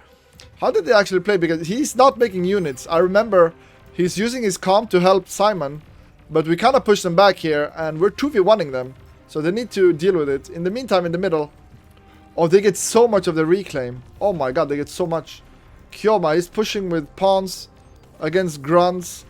How did they actually play? Because he's not making units. I remember he's using his comp to help Simon, but we kind of pushed them back here, and we're 2v1ing them. So they need to deal with it. In the meantime, in the middle... Oh, they get so much of the reclaim. Oh my god, they get so much. Kyoma is pushing with pawns against grunts.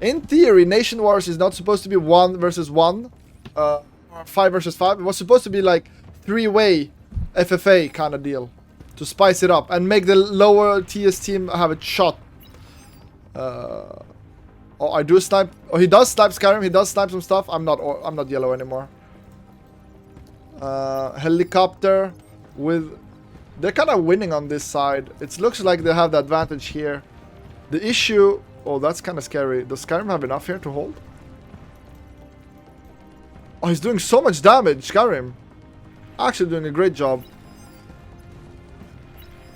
In theory, Nation Wars is not supposed to be 1 versus 1. Or 5 versus 5. It was supposed to be like 3-way FFA kind of deal. To spice it up and make the lower TS team have a shot. Oh, I do snipe. Oh, he does snipe Skyrim. He does snipe some stuff. I'm not yellow anymore. Helicopter with... They're kind of winning on this side. It looks like they have the advantage here. The issue... Oh, that's kind of scary. Does Skyrim have enough here to hold? Oh, he's doing so much damage, Skyrim. Actually doing a great job.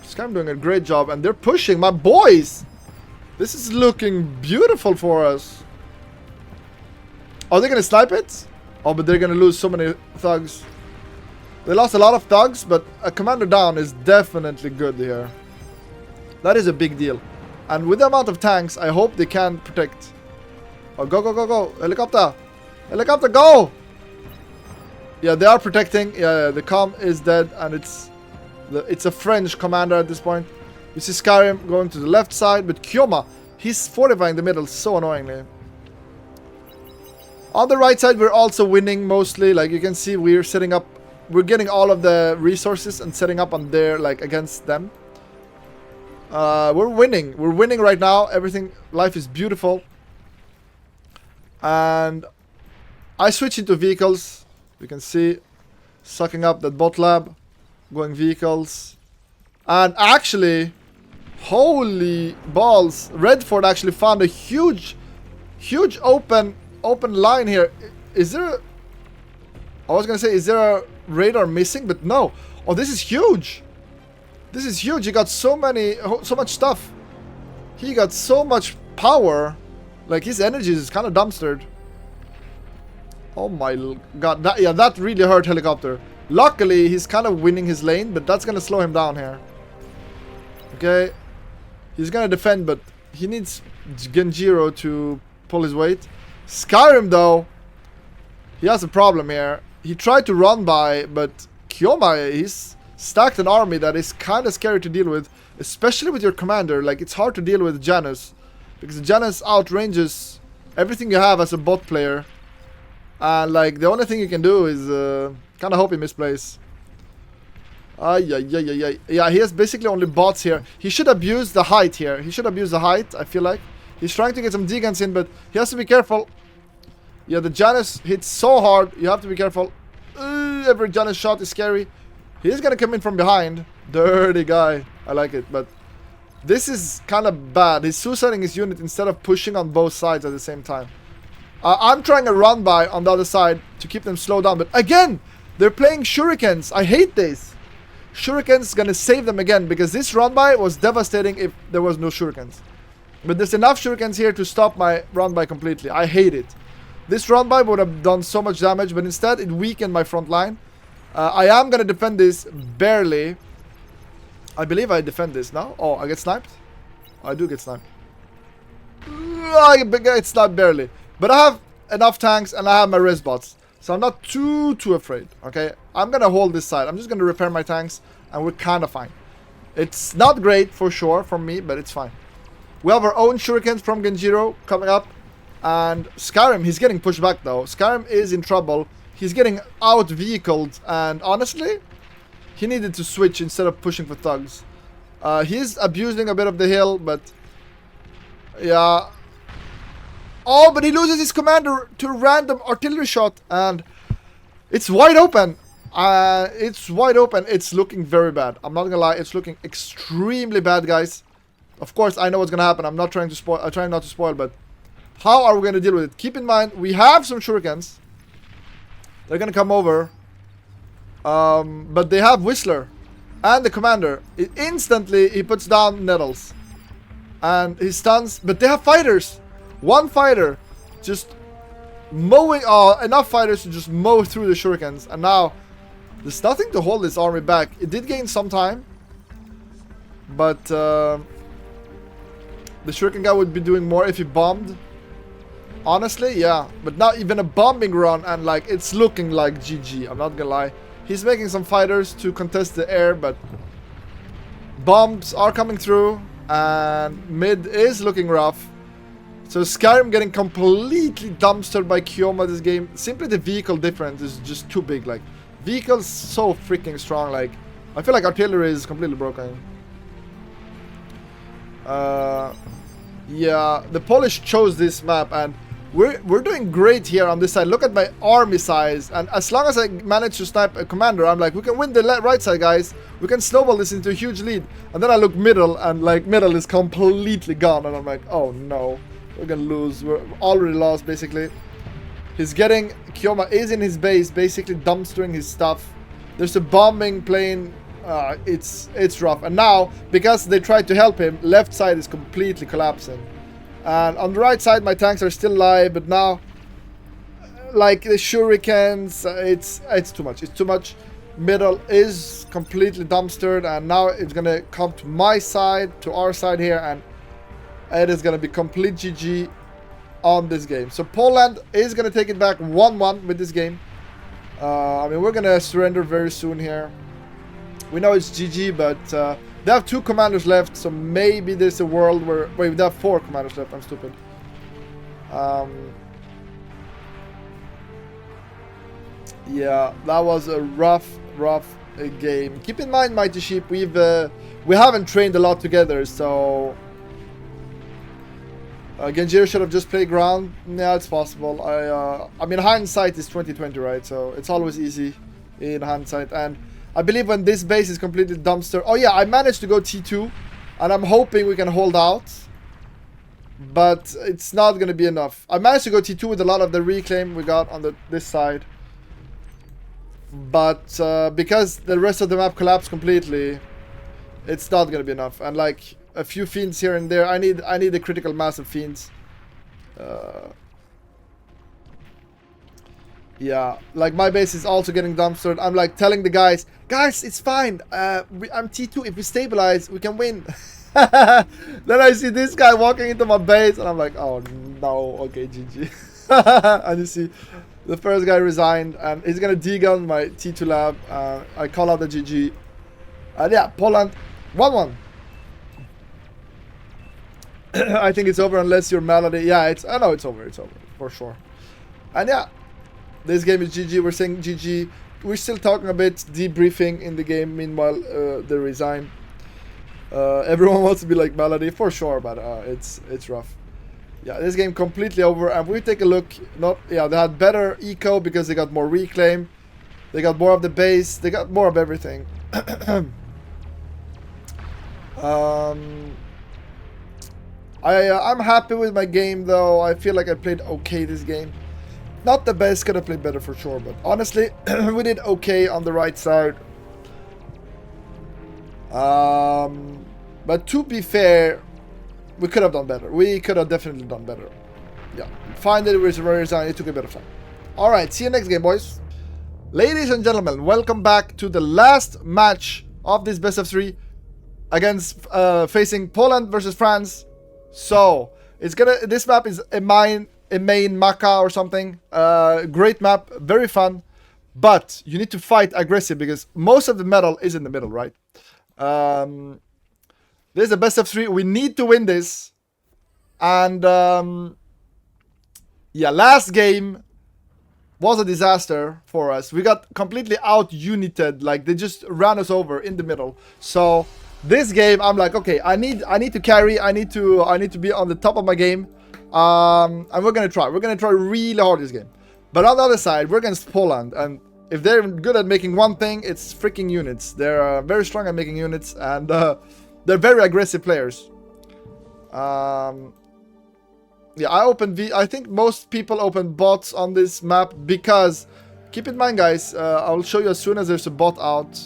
Skyrim doing a great job. And they're pushing. My boys! This is looking beautiful for us. Are they going to snipe it? Oh, but they're going to lose so many thugs. They lost a lot of thugs, but a commander down is definitely good here. That is a big deal. And with the amount of tanks, I hope they can protect. Oh, go, go, go, go. Helicopter. Helicopter, go! Yeah, they are protecting. Yeah, the comm is dead, and it's a French commander at this point. You see Skyrim going to the left side, but Kyoma, he's fortifying the middle so annoyingly. On the right side, we're also winning mostly. Like you can see, we're setting up, we're getting all of the resources and setting up on there, like against them. We're winning. We're winning right now. Everything, life is beautiful. And I switch into vehicles. You can see, sucking up that bot lab, going vehicles. And actually, holy balls, Redford actually found a huge open line here. Is there a... I was gonna say, is there a radar missing? But no. Oh, this is huge. This is huge. He got so much stuff. He got so much power. Like, his energy is kind of dumpstered. Oh my god. That really hurt Helicopter. Luckily, he's kind of winning his lane, but that's gonna slow him down here. Okay. He's gonna defend, but he needs Genjiro to pull his weight. Skyrim, though, he has a problem here. He tried to run by, but Kyoma, he's stacked an army that is kind of scary to deal with, especially with your commander. Like, it's hard to deal with Janus, because Janus outranges everything you have as a bot player. And like the only thing you can do is kind of hope he misplays. Yeah, he has basically only bots here. He should abuse the height here. He should abuse the height, I feel like. He's trying to get some D-guns in, but he has to be careful. Yeah, the Janus hits so hard. You have to be careful. Every Janus shot is scary. He's gonna come in from behind. Dirty guy. I like it, but this is kind of bad. He's suiciding his unit instead of pushing on both sides at the same time. I'm trying a run by on the other side to keep them slowed down, but again, they're playing shurikens. I hate this. Shuriken's gonna save them again, because this run by was devastating if there was no shurikens. But there's enough shurikens here to stop my run by completely. I hate it. This run by would have done so much damage, but instead it weakened my front line. I am gonna defend this barely. I believe I defend this now. Oh, I get sniped? I do get sniped. I get sniped barely. But I have enough tanks and I have my res bots. So I'm not too afraid, okay? I'm gonna hold this side. I'm just gonna repair my tanks and we're kind of fine. It's not great for sure from me, but it's fine. We have our own shurikens from Genjiro coming up. And Skyrim, he's getting pushed back though. Skyrim is in trouble. He's getting out-vehicled, and honestly, he needed to switch instead of pushing for thugs. He's abusing a bit of the hill, but yeah. Oh, but he loses his commander to a random artillery shot, and it's wide open. It's wide open. It's looking very bad. I'm not gonna lie. It's looking extremely bad, guys. Of course, I know what's gonna happen. I'm not trying to spoil. I'm trying not to spoil, but how are we gonna deal with it? Keep in mind, we have some shurikens. They're gonna come over. But they have Whistler and the commander. Instantly, he puts down Nettles. And he stuns. But they have fighters. One fighter just mowing. Enough fighters to just mow through the shurikens. And now, there's nothing to hold this army back. It did gain some time. But the shuriken guy would be doing more if he bombed. Honestly, yeah. But not even a bombing run, and like it's looking like GG. I'm not gonna lie. He's making some fighters to contest the air, but bombs are coming through, and mid is looking rough. So Skyrim getting completely dumpstered by Kyoma this game. Simply the vehicle difference is just too big. Like, vehicles so freaking strong. Like, I feel like artillery is completely broken. Yeah, the Polish chose this map, and we're doing great here on this side. Look at my army size, and as long as I manage to snipe a commander, I'm like, we can win the right side, guys. We can snowball this into a huge lead. And then I look middle, and like middle is completely gone, and I'm like, oh no, we're gonna lose. We're already lost, basically. He's getting, Kyoma is in his base, basically dumpstering his stuff. There's a bombing plane. It's rough. And now, because they tried to help him, left side is completely collapsing. And on the right side, my tanks are still alive, but now, like the shurikens, it's too much. It's too much. Middle is completely dumpstered, and now it's gonna come to my side, to our side here, and it is gonna be complete GG on this game. So Poland is gonna take it back 1-1 with this game. I mean, we're gonna surrender very soon here. We know it's GG, but they have 2 commanders left, so maybe there's a world where... Wait, they have 4 commanders left. I'm stupid. Yeah, that was a rough game. Keep in mind, Mighty Sheep, we haven't trained a lot together, so... Genjiro should have just played ground. Yeah, it's possible. I mean, hindsight is 2020, right? So it's always easy in hindsight. And I believe when this base is completely dumpster... Oh yeah, I managed to go T2. And I'm hoping we can hold out. But it's not going to be enough. I managed to go T2 with a lot of the reclaim we got on this side. But because the rest of the map collapsed completely, it's not going to be enough. And like a few fiends here and there, I need a critical mass of fiends. Yeah, like my base is also getting dumpstered. I'm like telling the guys, it's fine. I'm T2. If we stabilize, we can win. Then I see this guy walking into my base, and I'm like, oh no, okay, GG. And you see, the first guy resigned, and he's gonna degun my T2 lab. I call out the GG. And yeah, Poland, 1-1. I think it's over unless you're Melody. Yeah, I know it's over. It's over for sure. And yeah, This game is GG. We're saying GG. We're still talking a bit, debriefing in the game. Meanwhile, they resign. Everyone wants to be like Melody for sure, but it's rough. Yeah, this game completely over. And we take a look. They had better eco because they got more reclaim. They got more of the base. They got more of everything. I'm happy with my game though. I feel like I played okay this game. Not the best, could have played better for sure, but honestly, we did okay on the right side. But to be fair, we could have done better. We could have definitely done better. Yeah, finally it was very resign. It took a bit of time. All right, see you next game, boys. Ladies and gentlemen, welcome back to the last match of this best of 3 against facing Poland versus France. So it's gonna. This map is a main Maka or something. Great map, very fun, but you need to fight aggressive because most of the medal is in the middle, right? This is the best of 3. We need to win this, and yeah, last game was a disaster for us. We got completely out-united, like they just ran us over in the middle. So this game, I'm like, okay, I need to carry. I need to be on the top of my game. And we're gonna try. We're gonna try really hard this game. But on the other side, we're against Poland, and if they're good at making one thing, it's freaking units. They're very strong at making units, and they're very aggressive players. Yeah, I think most people open bots on this map because, keep in mind, guys, I'll show you as soon as there's a bot out.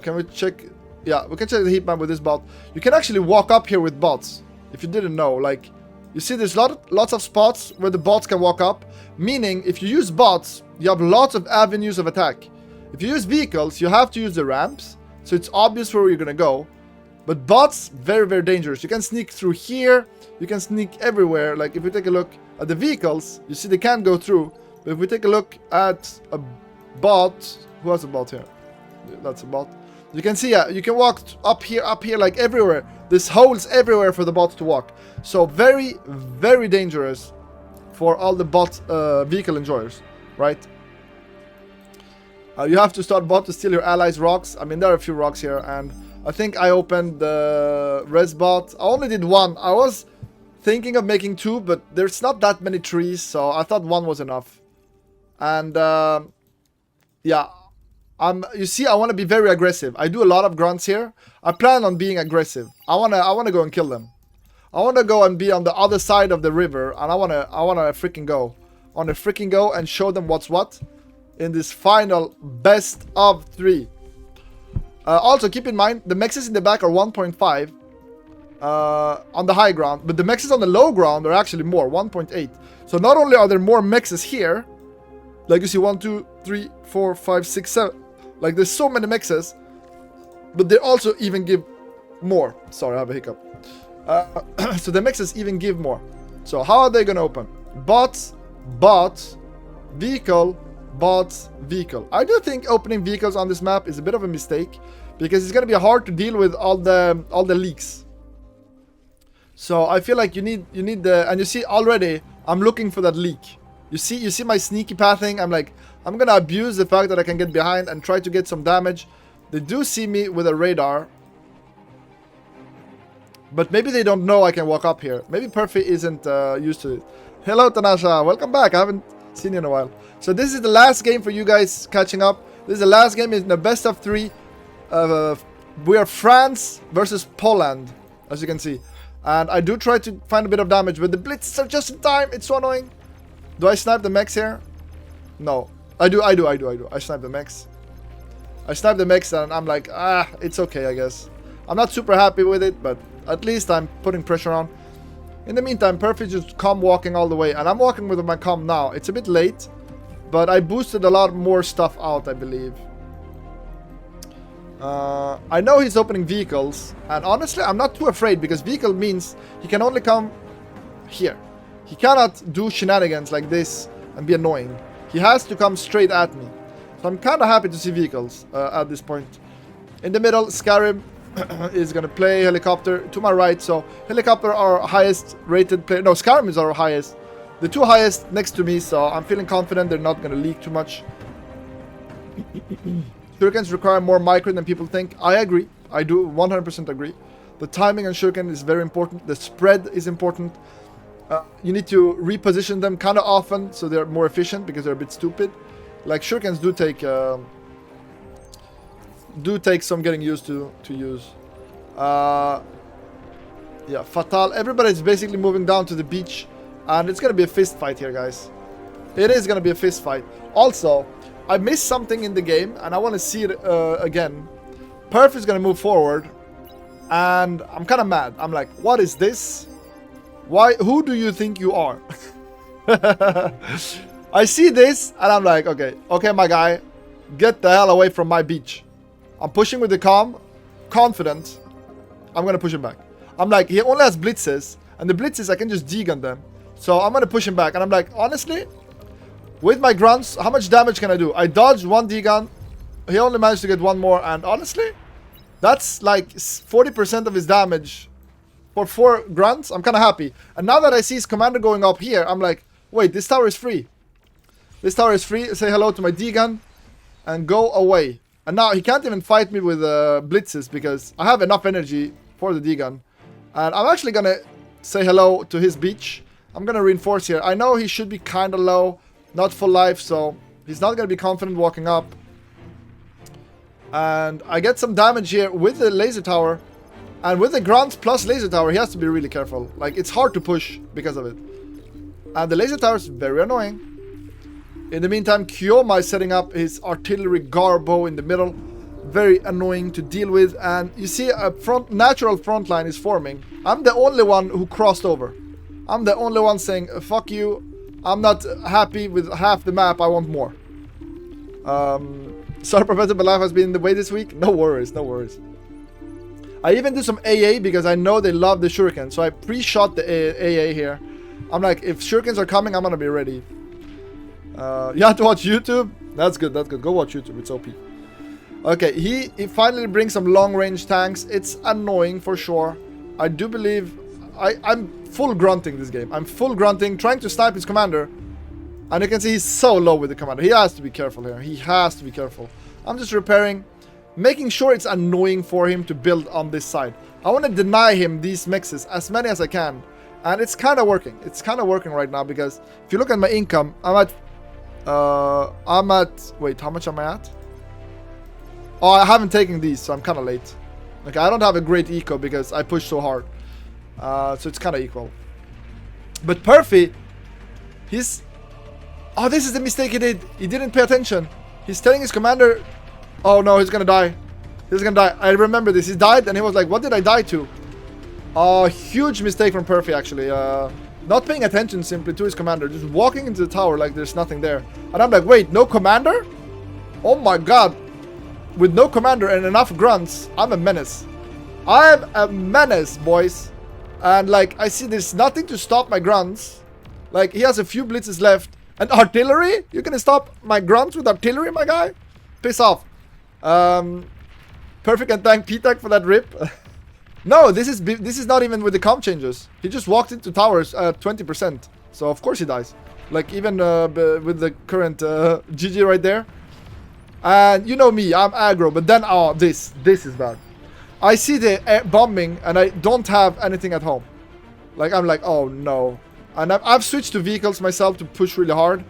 Can we check? Yeah, we can check the heat map with this bot. You can actually walk up here with bots, if you didn't know. Like, you see there's lots of spots where the bots can walk up, meaning if you use bots, you have lots of avenues of attack. If you use vehicles, you have to use the ramps, so it's obvious where you're gonna go. But bots, very, very dangerous. You can sneak through here, you can sneak everywhere. Like if we take a look at the vehicles, you see they can't go through. But if we take a look at a bot, who has a bot here? That's a bot. You can see, you can walk up here, like everywhere. There's holes everywhere for the bots to walk. So very, very dangerous for all the bot vehicle enjoyers, right? You have to start bot to steal your allies' rocks. I mean, there are a few rocks here, and I think I opened the res bot. I only did one. I was thinking of making 2, but there's not that many trees, so I thought 1 was enough. And yeah, you see, I want to be very aggressive. I do a lot of grunts here. I plan on being aggressive. I wanna go and kill them. I wanna go and be on the other side of the river, and I wanna freaking go. I wanna freaking go and show them what's what in this final best of 3. Also, keep in mind, the mexes in the back are 1.5 on the high ground, but the mexes on the low ground are actually more, 1.8. So not only are there more mexes here, like you see 1, 2, 3, 4, 5, 6, 7. Like there's so many mexes, but they also even give more. Sorry, I have a hiccup. So the mexes even give more. So how are they gonna open? Bots, vehicle, bots, vehicle. I do think opening vehicles on this map is a bit of a mistake because it's gonna be hard to deal with all the leaks. So I feel like you need the, and you see already I'm looking for that leak. You see my sneaky pathing. I'm like, I'm gonna abuse the fact that I can get behind and try to get some damage. They do see me with a radar, but maybe they don't know I can walk up here. Maybe Perfy isn't used to it. Hello, Tanasha. Welcome back. I haven't seen you in a while. So this is the last game for you guys catching up. This is the last game in the best of 3. We are France versus Poland, as you can see. And I do try to find a bit of damage, but the blitz are just in time. It's so annoying. Do I snipe the mechs here? No. I do. I snipe the mechs. I snipe the mechs and I'm like, it's okay, I guess. I'm not super happy with it, but at least I'm putting pressure on. In the meantime, Perfy just come walking all the way. And I'm walking with my com now. It's a bit late, but I boosted a lot more stuff out, I believe. I know he's opening vehicles. And honestly, I'm not too afraid because vehicle means he can only come here. He cannot do shenanigans like this and be annoying. He has to come straight at me. So I'm kind of happy to see vehicles at this point. In the middle, Skyrim is going to play helicopter to my right. So helicopter are our highest rated player. No, Skyrim is our highest the two highest next to me, so I'm feeling confident they're not going to leak too much. Shurikens require more micro than people think. I agree. I do 100% agree. The timing on shuriken is very important. The spread is important. You need to reposition them kind of often so they're more efficient because they're a bit stupid. Like shurikens do take some getting used to use. Yeah, Fatal. Everybody's basically moving down to the beach, and it's gonna be a fist fight here, guys. It is gonna be a fist fight. Also, I missed something in the game, and I want to see it again. Perf is gonna move forward, and I'm kind of mad. I'm like, what is this? Why? Who do you think you are? I see this, and I'm like, okay, my guy, get the hell away from my beach. I'm pushing with the confident. I'm gonna push him back. I'm like, he only has blitzes, and the blitzes I can just degun them. So I'm gonna push him back, and I'm like, honestly, with my grunts, how much damage can I do? I dodged one degun. He only managed to get one more, and honestly, that's like 40% of his damage for 4 grunts. I'm kind of happy. And now that I see his commander going up here, I'm like, wait, this tower is free. This tower is free. Say hello to my degun and go away. And now he can't even fight me with blitzes because I have enough energy for the degun. And I'm actually gonna say hello to his beach. I'm gonna reinforce here. I know he should be kind of low, not full life, so he's not gonna be confident walking up. And I get some damage here with the laser tower. And with the grunts plus laser tower, he has to be really careful. Like, it's hard to push because of it. And the laser tower is very annoying. In the meantime, Kyoma is setting up his artillery garbo in the middle. Very annoying to deal with. And you see a natural front line is forming. I'm the only one who crossed over. I'm the only one saying, fuck you. I'm not happy with half the map. I want more. Sorry, Professor Life has been in the way this week. No worries, no worries. I even do some AA because I know they love the shuriken. So I pre-shot the AA here. I'm like, if shurikens are coming, I'm gonna be ready. You have to watch YouTube? That's good, that's good. Go watch YouTube, it's OP. Okay, he finally brings some long-range tanks. It's annoying for sure. I do believe... I'm full grunting this game. I'm full grunting, trying to snipe his commander. And you can see he's so low with the commander. He has to be careful here. He has to be careful. I'm just repairing, making sure it's annoying for him to build on this side. I want to deny him these mixes, as many as I can. And it's kind of working. It's kind of working right now because if you look at my income, I'm at... Wait, how much am I at? Oh, I haven't taken these, so I'm kind of late. Okay, I don't have a great eco because I pushed so hard. So it's kind of equal. But Perfy, he's... Oh, this is the mistake he did. He didn't pay attention. He's telling his commander... Oh no, he's gonna die. He's gonna die. I remember this. He died and he was like, what did I die to? Huge mistake from Perfy actually. Not paying attention simply to his commander. Just walking into the tower like there's nothing there. And I'm like, wait, no commander? Oh my god. With no commander and enough grunts, I'm a menace. I'm a menace, boys. And like, I see there's nothing to stop my grunts. Like, he has a few blitzes left. And artillery? You're gonna stop my grunts with artillery, my guy? Piss off. Perfect, and thank P-Tech for that rip. No, this is not even with the comp changes. He just walked into towers at 20%. So of course he dies. Like even with the current GG right there. And you know me, I'm aggro. But then, oh, this is bad. I see the air bombing and I don't have anything at home. Like, I'm like, oh no. And I've switched to vehicles myself to push really hard.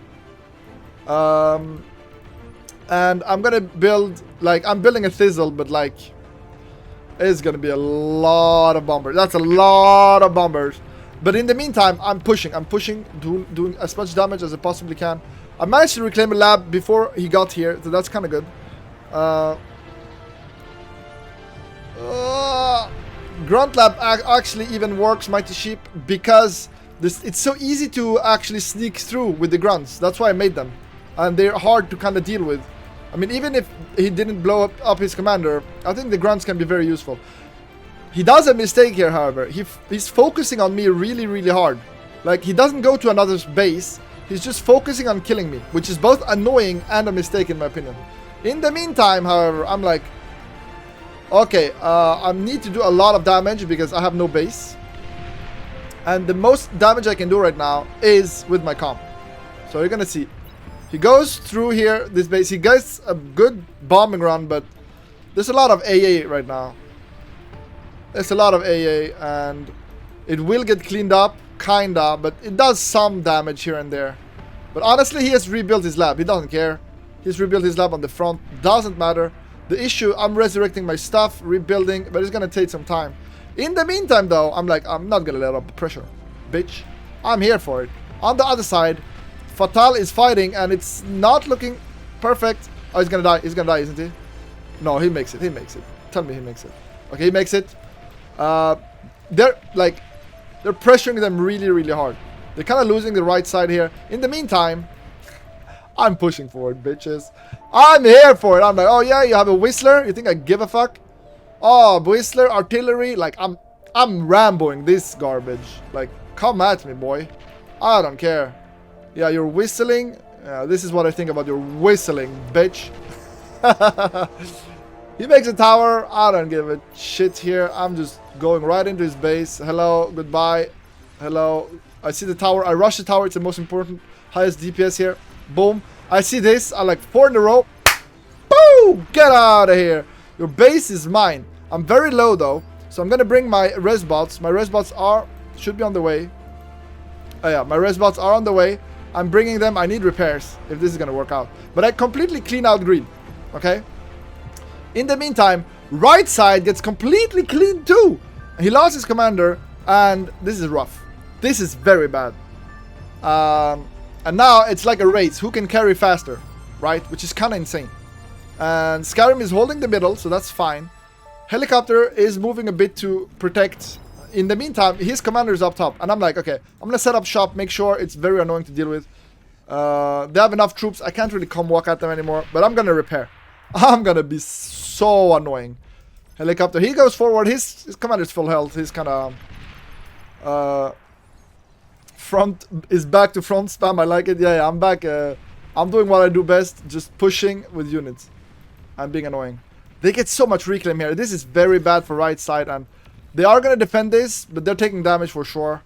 And I'm gonna build, like, I'm building a Thistle, but like, it's gonna be a lot of bombers. That's a lot of bombers. But in the meantime, I'm pushing, doing as much damage as I possibly can. I managed to reclaim a lab before he got here, so that's kind of good. Grunt Lab actually even works, Mighty Sheep, because it's so easy to actually sneak through with the grunts. That's why I made them. And they're hard to kind of deal with. I mean, even if he didn't blow up his commander, I think the grunts can be very useful. He does a mistake here, however. He's focusing on me really, really hard. Like, he doesn't go to another base. He's just focusing on killing me, which is both annoying and a mistake in my opinion. In the meantime, however, I'm like, okay, I need to do a lot of damage because I have no base. And the most damage I can do right now is with my comp. So you're gonna see. He goes through here, this base. He gets a good bombing run, but there's a lot of AA right now. There's a lot of AA, and it will get cleaned up, kinda, but it does some damage here and there. But honestly, he has rebuilt his lab. He doesn't care. He's rebuilt his lab on the front. Doesn't matter. The issue, I'm resurrecting my stuff, rebuilding, but it's gonna take some time. In the meantime, though, I'm like, I'm not gonna let up the pressure, bitch. I'm here for it. On the other side, Fatal is fighting, and it's not looking perfect. Oh, he's gonna die. He's gonna die, isn't he? No, he makes it. He makes it. Tell me he makes it. Okay, he makes it. They're pressuring them really, really hard. They're kind of losing the right side here. In the meantime, I'm pushing forward, bitches. I'm here for it. I'm like, oh yeah, you have a Whistler? You think I give a fuck? Oh, Whistler, artillery. Like, I'm Ramboing this garbage. Like, come at me, boy. I don't care. Yeah, you're whistling. This is what I think about your whistling, bitch. He makes a tower. I don't give a shit here. I'm just going right into his base. Hello, goodbye. Hello. I see the tower. I rush the tower. It's the most important, highest DPS here. Boom. I see this. I like 4 in a row. Boom! Get out of here. Your base is mine. I'm very low though, so I'm gonna bring my res bots. My res bots should be on the way. Oh yeah, my res bots are on the way. I'm bringing them. I need repairs if this is gonna work out. But I completely clean out green. Okay. In the meantime, right side gets completely cleaned too. He lost his commander, and this is rough. This is very bad. And now it's like a race. Who can carry faster, right? Which is kind of insane. And Skyrim is holding the middle, so that's fine. Helicopter is moving a bit to protect. In the meantime, his commander is up top. And I'm like, okay, I'm going to set up shop, make sure it's very annoying to deal with. They have enough troops. I can't really come walk at them anymore, but I'm going to repair. I'm going to be so annoying. Helicopter, he goes forward. His commander's full health. He's kind of... front is back to front spam. I like it. Yeah, I'm back. I'm doing what I do best. Just pushing with units. I'm being annoying. They get so much reclaim here. This is very bad for right side. And they are going to defend this, but they're taking damage for sure.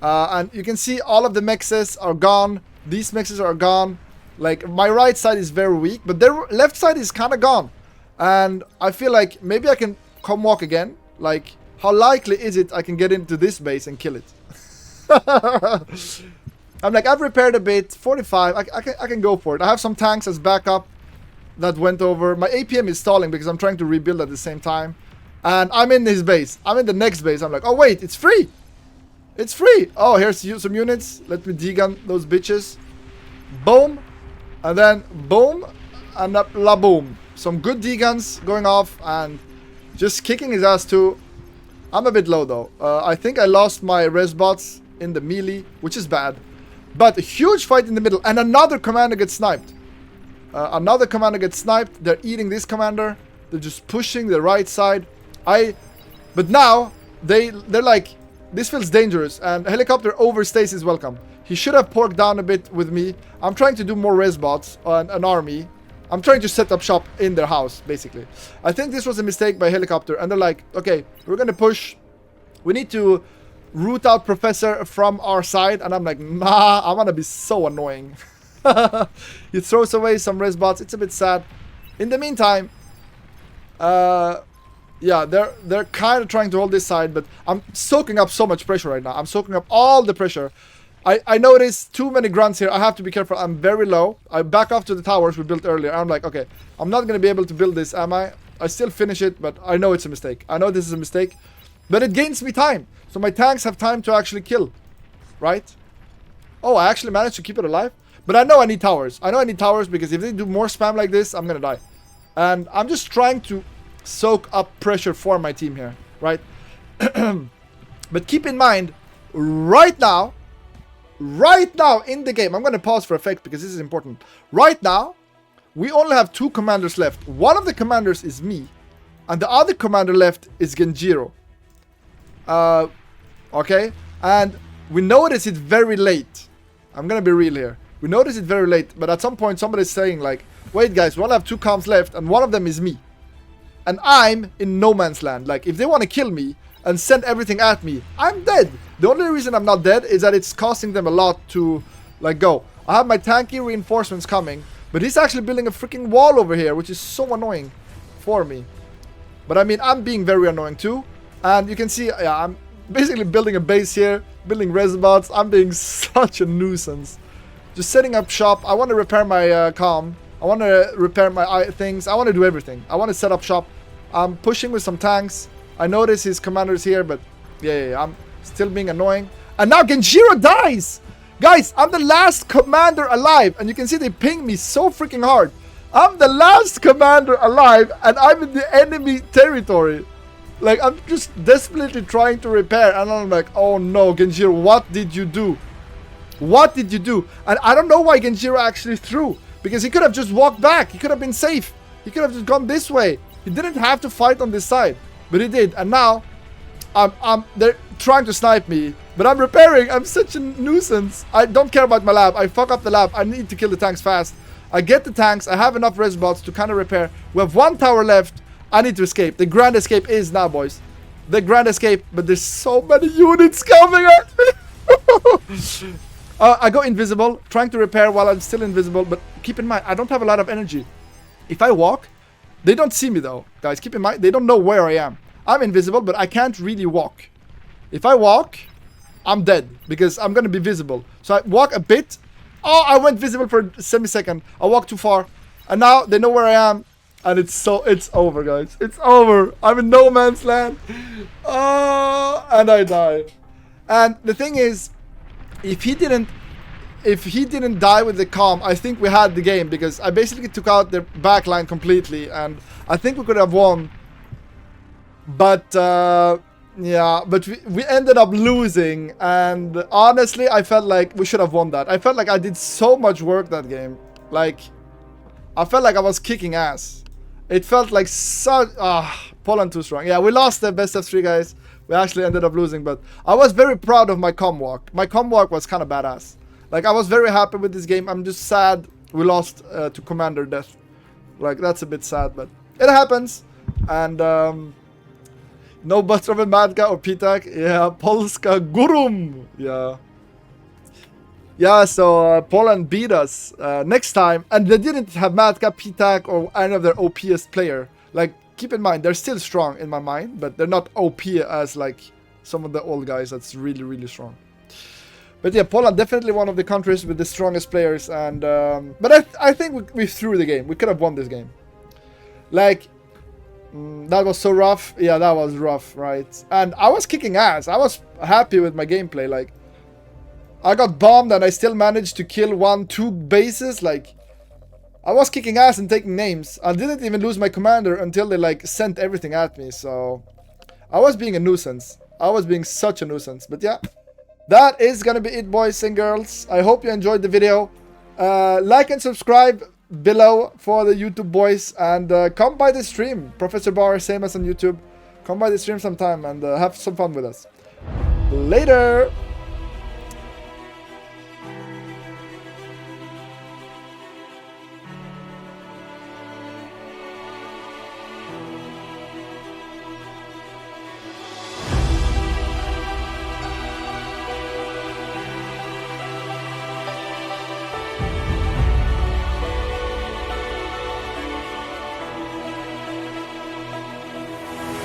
And you can see all of the mexes are gone. These mexes are gone. Like, my right side is very weak, but their left side is kind of gone. And I feel like maybe I can come walk again. Like, how likely is it I can get into this base and kill it? I'm like, I've repaired a bit. 45. I can go for it. I have some tanks as backup that went over. My APM is stalling because I'm trying to rebuild at the same time. And I'm in his base. I'm in the next base. I'm like, oh wait, it's free. It's free. Oh, here's some units. Let me degun those bitches. Boom. And then boom. And la boom. Some good deguns going off and just kicking his ass too. I'm a bit low though. I think I lost my res bots in the melee, which is bad. But a huge fight in the middle, and another commander gets sniped. Another commander gets sniped. They're eating this commander. They're just pushing the right side. But now they're like, this feels dangerous, and helicopter overstays his welcome. He should have porked down a bit with me. I'm trying to do more res bots on an army. I'm trying to set up shop in their house, basically. I think this was a mistake by helicopter, and they're like, okay, we're gonna push. We need to root out Professor from our side, and I'm like, nah, I'm gonna be so annoying. He throws away some res bots. It's a bit sad. In the meantime, yeah, they're kind of trying to hold this side, but I'm soaking up so much pressure right now. I'm soaking up all the pressure. I notice too many grunts here. I have to be careful. I'm very low. I back off to the towers we built earlier. I'm like, okay, I'm not going to be able to build this, am I? I still finish it, but I know it's a mistake. I know this is a mistake, but it gains me time. So my tanks have time to actually kill, right? Oh, I actually managed to keep it alive. But I know I need towers. I know I need towers because if they do more spam like this, I'm going to die. And I'm just trying to soak up pressure for my team here, right? But keep in mind, right now in the game, I'm going to pause for effect because this is important. Right now, we only have 2 commanders left. One of the commanders is me, and the other commander left is Genjiro. Okay? And we notice it very late. I'm going to be real here. We notice it very late, but at some point somebody's saying like, wait guys, we only have 2 comms left, and one of them is me. and I'm in no man's land. Like, if they want to kill me and send everything at me, I'm dead. The only reason I'm not dead is that it's costing them a lot to, like, go. I have my tanky reinforcements coming, but he's actually building a freaking wall over here, which is so annoying for me. But I mean, I'm being very annoying too. And you can see, yeah, I'm basically building a base here, building reservoirs. I'm being such a nuisance. Just setting up shop. I want to repair my comm. I want to repair my things. I want to do everything. I want to set up shop. I'm pushing with some tanks. I notice his commander's here, but yeah, I'm still being annoying. And now Genjiro dies! Guys, I'm the last commander alive. And you can see they ping me so freaking hard. I'm the last commander alive, and I'm in the enemy territory. Like, I'm just desperately trying to repair. And I'm like, oh no, Genjiro, what did you do? What did you do? And I don't know why Genjiro actually threw. Because he could have just walked back. He could have been safe. He could have just gone this way. He didn't have to fight on this side. But he did. And now, they're trying to snipe me. But I'm repairing. I'm such a nuisance. I don't care about my lab. I fuck up the lab. I need to kill the tanks fast. I get the tanks. I have enough reservoirs to kind of repair. We have one tower left. I need to escape. The grand escape is now, boys. The grand escape. But there's so many units coming at me. I go invisible, trying to repair while I'm still invisible. But keep in mind, I don't have a lot of energy. If I walk, they don't see me though. Guys, keep in mind, they don't know where I am. I'm invisible, but I can't really walk. If I walk, I'm dead because I'm going to be visible. So I walk a bit. Oh, I went visible for a semi-second. I walked too far. And now they know where I am. And it's over, guys. It's over. I'm in no man's land. Oh, and I die. And the thing is, if he didn't die with the comm, I think we had the game because I basically took out their backline completely, and I think we could have won. But yeah, but we ended up losing, and honestly, I felt like we should have won that. I felt like I did so much work that game. Like, I felt like I was kicking ass. It felt like such... Poland too strong. Yeah, we lost the best of 3, guys. We actually ended up losing, but I was very proud of my comm walk. My comm walk was kind of badass. Like, I was very happy with this game. I'm just sad we lost to Commander Death. Like, that's a bit sad, but it happens. And no Batroven Matka or Pitak. Yeah, Polska Gurum. Yeah. Yeah, so Poland beat us next time. And they didn't have Matka, Pitak, or any of their OPest player. Like, keep in mind, they're still strong in my mind, but they're not OP as, like, some of the old guys that's really, really strong. But yeah, Poland definitely one of the countries with the strongest players. And but I think we threw the game. We could have won this game. Like, that was so rough. Yeah, that was rough, right? And I was kicking ass. I was happy with my gameplay. Like, I got bombed and I still managed to kill 1-2 bases. Like, I was kicking ass and taking names. I didn't even lose my commander until they, like, sent everything at me. So, I was being a nuisance. I was being such a nuisance. But yeah, that is gonna be it, boys and girls. I hope you enjoyed the video. Like and subscribe below for the YouTube boys. And come by the stream. Professor Bar, same as on YouTube. Come by the stream sometime and have some fun with us. Later!